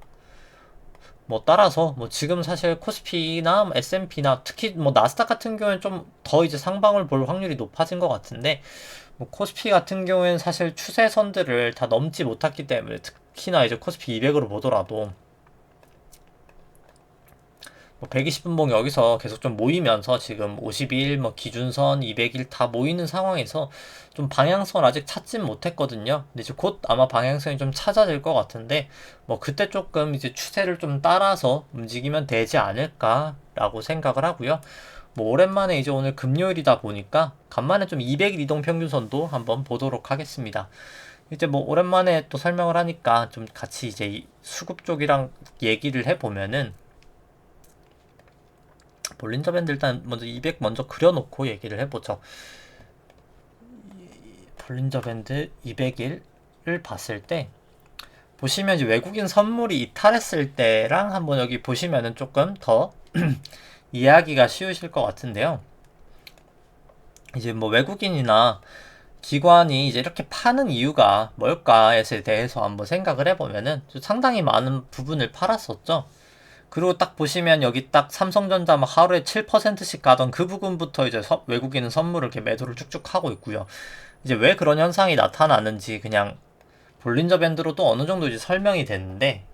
뭐 따라서 뭐 지금 사실 코스피나 S&P나 특히 뭐 나스닥 같은 경우에는 좀 더 이제 상방을 볼 확률이 높아진 것 같은데, 뭐 코스피 같은 경우에는 사실 추세선들을 다 넘지 못했기 때문에, 특히나 이제 코스피 200으로 보더라도 뭐 120분봉 여기서 계속 좀 모이면서 지금 50일 뭐 기준선 200일 다 모이는 상황에서 좀 방향성을 아직 찾진 못했거든요. 근데 이제 곧 아마 방향성이 좀 찾아질 것 같은데, 뭐 그때 조금 이제 추세를 좀 따라서 움직이면 되지 않을까라고 생각을 하고요. 뭐 오랜만에 이제 오늘 금요일이다 보니까 간만에 좀 200일 이동평균선도 한번 보도록 하겠습니다. 이제 뭐 오랜만에 또 설명을 하니까 좀 같이 이제 이 수급 쪽이랑 얘기를 해보면은, 볼린저 밴드 일단 먼저 200 먼저 그려놓고 얘기를 해보죠. 볼린저 밴드 200일을 봤을 때 보시면 이제 외국인 선물이 이탈했을 때랑 한번 여기 보시면은 조금 더 이해하기가 쉬우실 것 같은데요. 이제 뭐 외국인이나 기관이 이제 이렇게 파는 이유가 뭘까에 대해서 한번 생각을 해보면은 상당히 많은 부분을 팔았었죠. 그리고 딱 보시면 여기 딱 삼성전자 막 하루에 7%씩 가던 그 부분부터 이제 외국인은 선물을 이렇게 매도를 쭉쭉 하고 있고요. 이제 왜 그런 현상이 나타나는지 그냥 볼린저 밴드로도 어느 정도 이제 설명이 됐는데,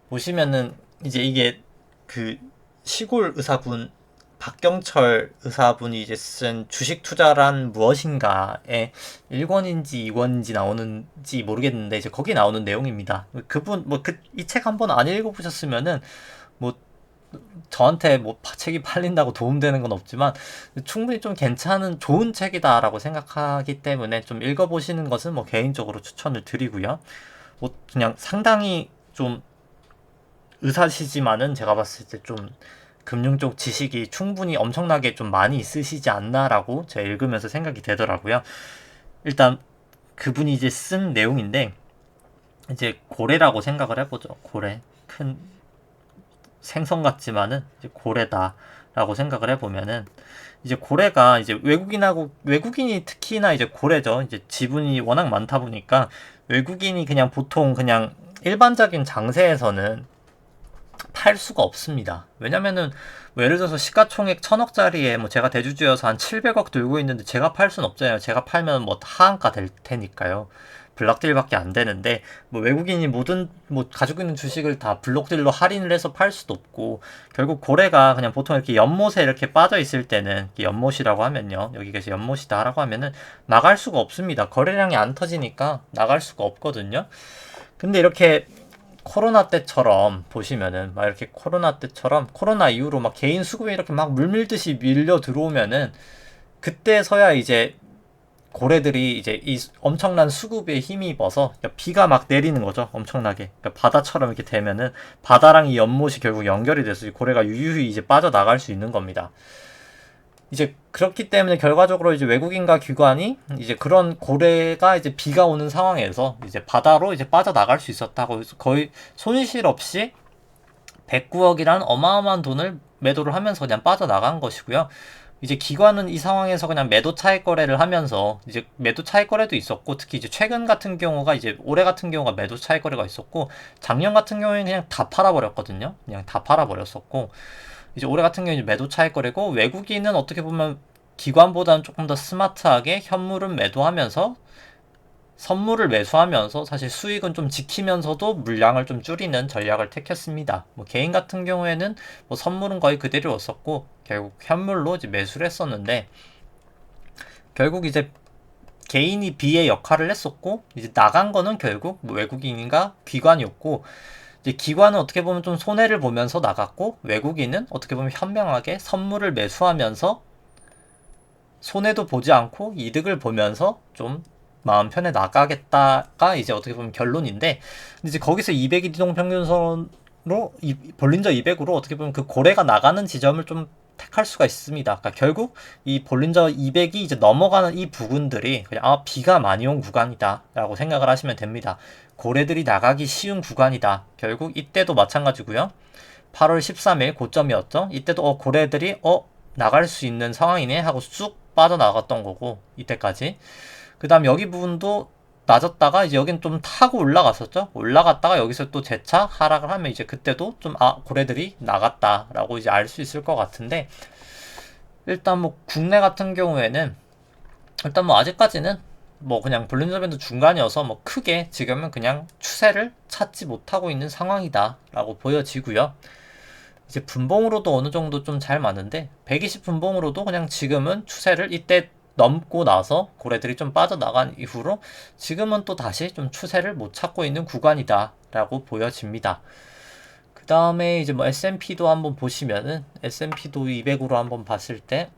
보시면은 이제 이게 그 시골 의사분 박경철 의사분이 이제 쓴 주식 투자란 무엇인가에 1권인지 2권인지 나오는지 모르겠는데 이제 거기 나오는 내용입니다. 그분 뭐 이 책 한번 안 읽어보셨으면은 뭐 저한테 뭐 책이 팔린다고 도움되는 건 없지만 충분히 좀 괜찮은 좋은 책이다라고 생각하기 때문에 좀 읽어보시는 것은 뭐 개인적으로 추천을 드리고요. 뭐 그냥 상당히 좀 의사시지만은 제가 봤을 때 좀 금융 쪽 지식이 충분히 엄청나게 좀 많이 있으시지 않나라고 제가 읽으면서 생각이 되더라고요. 일단 그분이 이제 쓴 내용인데, 이제 고래라고 생각을 해보죠. 고래. 큰 생선 같지만은 이제 고래다라고 생각을 해보면은, 이제 고래가 이제 외국인이 특히나 이제 고래죠. 이제 지분이 워낙 많다 보니까 외국인이 그냥 보통 그냥 일반적인 장세에서는 팔 수가 없습니다. 왜냐면은 뭐 예를 들어서 시가총액 1000억짜리에 뭐 제가 대주주여서 한 700억 들고 있는데 제가 팔 수는 없잖아요. 제가 팔면 뭐 하한가 될 테니까요. 블록딜밖에 안 되는데 뭐 외국인이 모든 뭐 가지고 있는 주식을 다 블록딜로 할인을 해서 팔 수도 없고, 결국 고래가 그냥 보통 이렇게 연못에 이렇게 빠져 있을 때는, 연못이라고 하면요, 여기 계서 연못이다 하라고 하면은 나갈 수가 없습니다. 거래량이 안 터지니까 나갈 수가 없거든요. 근데 이렇게 코로나 때처럼 보시면은 막 이렇게 코로나 때처럼 코로나 이후로 막 개인 수급이 이렇게 막 물밀듯이 밀려 들어오면은 그때서야 이제 고래들이 이제 이 엄청난 수급에 힘입어서 비가 막 내리는 거죠. 엄청나게. 그러니까 바다처럼 이렇게 되면은 바다랑 이 연못이 결국 연결이 돼서 이 고래가 유유히 이제 빠져나갈 수 있는 겁니다. 이제 그렇기 때문에 결과적으로 이제 외국인과 기관이 이제 그런 고래가 이제 비가 오는 상황에서 이제 바다로 이제 빠져나갈 수 있었다고 해서 거의 손실 없이 109억이란 어마어마한 돈을 매도를 하면서 그냥 빠져나간 것이고요. 이제 기관은 이 상황에서 그냥 매도 차익 거래를 하면서 이제 매도 차익 거래도 있었고, 특히 이제 최근 같은 경우가 이제 올해 같은 경우가 매도 차익 거래가 있었고, 작년 같은 경우에는 그냥 다 팔아버렸거든요. 그냥 다 팔아버렸었고, 이제 올해 같은 경우는 매도 차익 거래고, 외국인은 어떻게 보면 기관보다는 조금 더 스마트하게 현물은 매도하면서 선물을 매수하면서 사실 수익은 좀 지키면서도 물량을 좀 줄이는 전략을 택했습니다. 뭐 개인 같은 경우에는 뭐 선물은 거의 그대로였었고 결국 현물로 이제 매수를 했었는데, 결국 이제 개인이 B의 역할을 했었고 이제 나간 거는 결국 뭐 외국인과 기관이었고, 이제 기관은 어떻게 보면 좀 손해를 보면서 나갔고, 외국인은 어떻게 보면 현명하게 선물을 매수하면서 손해도 보지 않고 이득을 보면서 좀 마음 편해 나가겠다가 이제 어떻게 보면 결론인데, 근데 이제 거기서 200일 이동 평균선으로 볼린저 200으로 어떻게 보면 그 고래가 나가는 지점을 좀 택할 수가 있습니다. 그러니까 결국 이 볼린저 200이 이제 넘어가는 이 부분들이 그냥 비가 많이 온 구간이다 라고 생각을 하시면 됩니다. 고래들이 나가기 쉬운 구간이다. 결국 이때도 마찬가지고요. 8월 13일 고점이었죠. 이때도 고래들이 나갈 수 있는 상황이네 하고 쑥 빠져나갔던 거고, 이때까지. 그 다음 여기 부분도 낮았다가 이제 여긴 좀 타고 올라갔었죠. 올라갔다가 여기서 또 재차 하락을 하면 이제 그때도 좀 고래들이 나갔다라고 이제 알 수 있을 것 같은데, 일단 뭐 국내 같은 경우에는 일단 뭐 아직까지는 뭐 그냥 볼린저 밴드 중간이어서 뭐 크게 지금은 그냥 추세를 찾지 못하고 있는 상황이다 라고 보여지고요. 이제 분봉으로도 어느 정도 좀 잘 맞는데 120 분봉으로도 그냥 지금은 추세를 이때 넘고 나서 고래들이 좀 빠져나간 이후로 지금은 또 다시 좀 추세를 못 찾고 있는 구간이다 라고 보여집니다. 그 다음에 이제 뭐 S&P도 한번 보시면은 S&P도 200으로 한번 봤을 때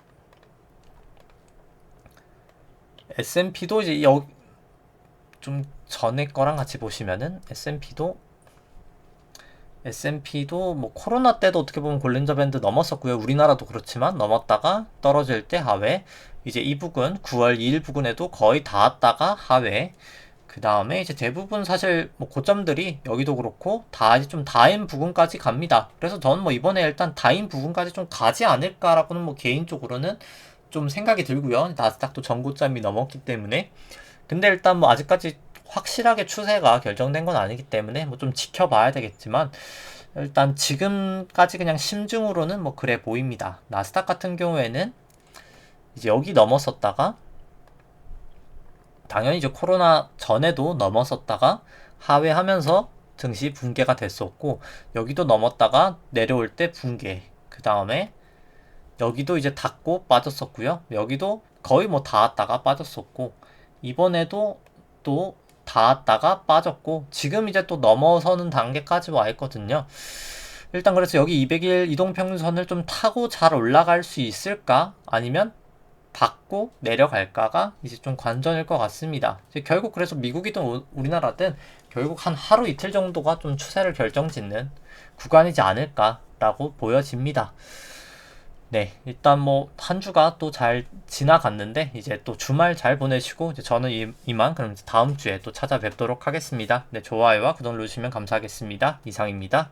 S&P도 이제 좀 전에 거랑 같이 보시면은 S&P도 뭐 코로나 때도 어떻게 보면 볼린저 밴드 넘었었고요. 우리나라도 그렇지만 넘었다가 떨어질 때 하회, 이제 이 부근 9월 2일 부근에도 거의 닿았다가 하회, 그 다음에 이제 대부분 사실 뭐 고점들이 여기도 그렇고 다 이제 좀 다인 부근까지 갑니다. 그래서 저는 뭐 이번에 일단 다인 부근까지 좀 가지 않을까라고는 뭐 개인적으로는 좀 생각이 들고요. 나스닥도 전고점이 넘었기 때문에. 근데 일단 뭐 아직까지 확실하게 추세가 결정된 건 아니기 때문에 뭐 좀 지켜봐야 되겠지만, 일단 지금까지 그냥 심증으로는 뭐 그래 보입니다. 나스닥 같은 경우에는 이제 여기 넘었었다가 당연히 이제 코로나 전에도 넘었었다가 하회하면서 증시 붕괴가 됐었고, 여기도 넘었다가 내려올 때 붕괴, 그 다음에 여기도 이제 닿고 빠졌었고요. 여기도 거의 뭐 닿았다가 빠졌었고, 이번에도 또 닿았다가 빠졌고, 지금 이제 또 넘어서는 단계까지 와 있거든요. 일단 그래서 여기 200일 이동평균선을 좀 타고 잘 올라갈 수 있을까? 아니면 받고 내려갈까가 이제 좀 관전일 것 같습니다. 이제 결국 그래서 미국이든 우리나라든 결국 한 하루 이틀 정도가 좀 추세를 결정짓는 구간이지 않을까라고 보여집니다. 네, 일단 뭐 한 주가 또 잘 지나갔는데 이제 또 주말 잘 보내시고, 이제 저는 이만 그럼 다음 주에 또 찾아뵙도록 하겠습니다. 네, 좋아요와 구독 눌러주시면 감사하겠습니다. 이상입니다.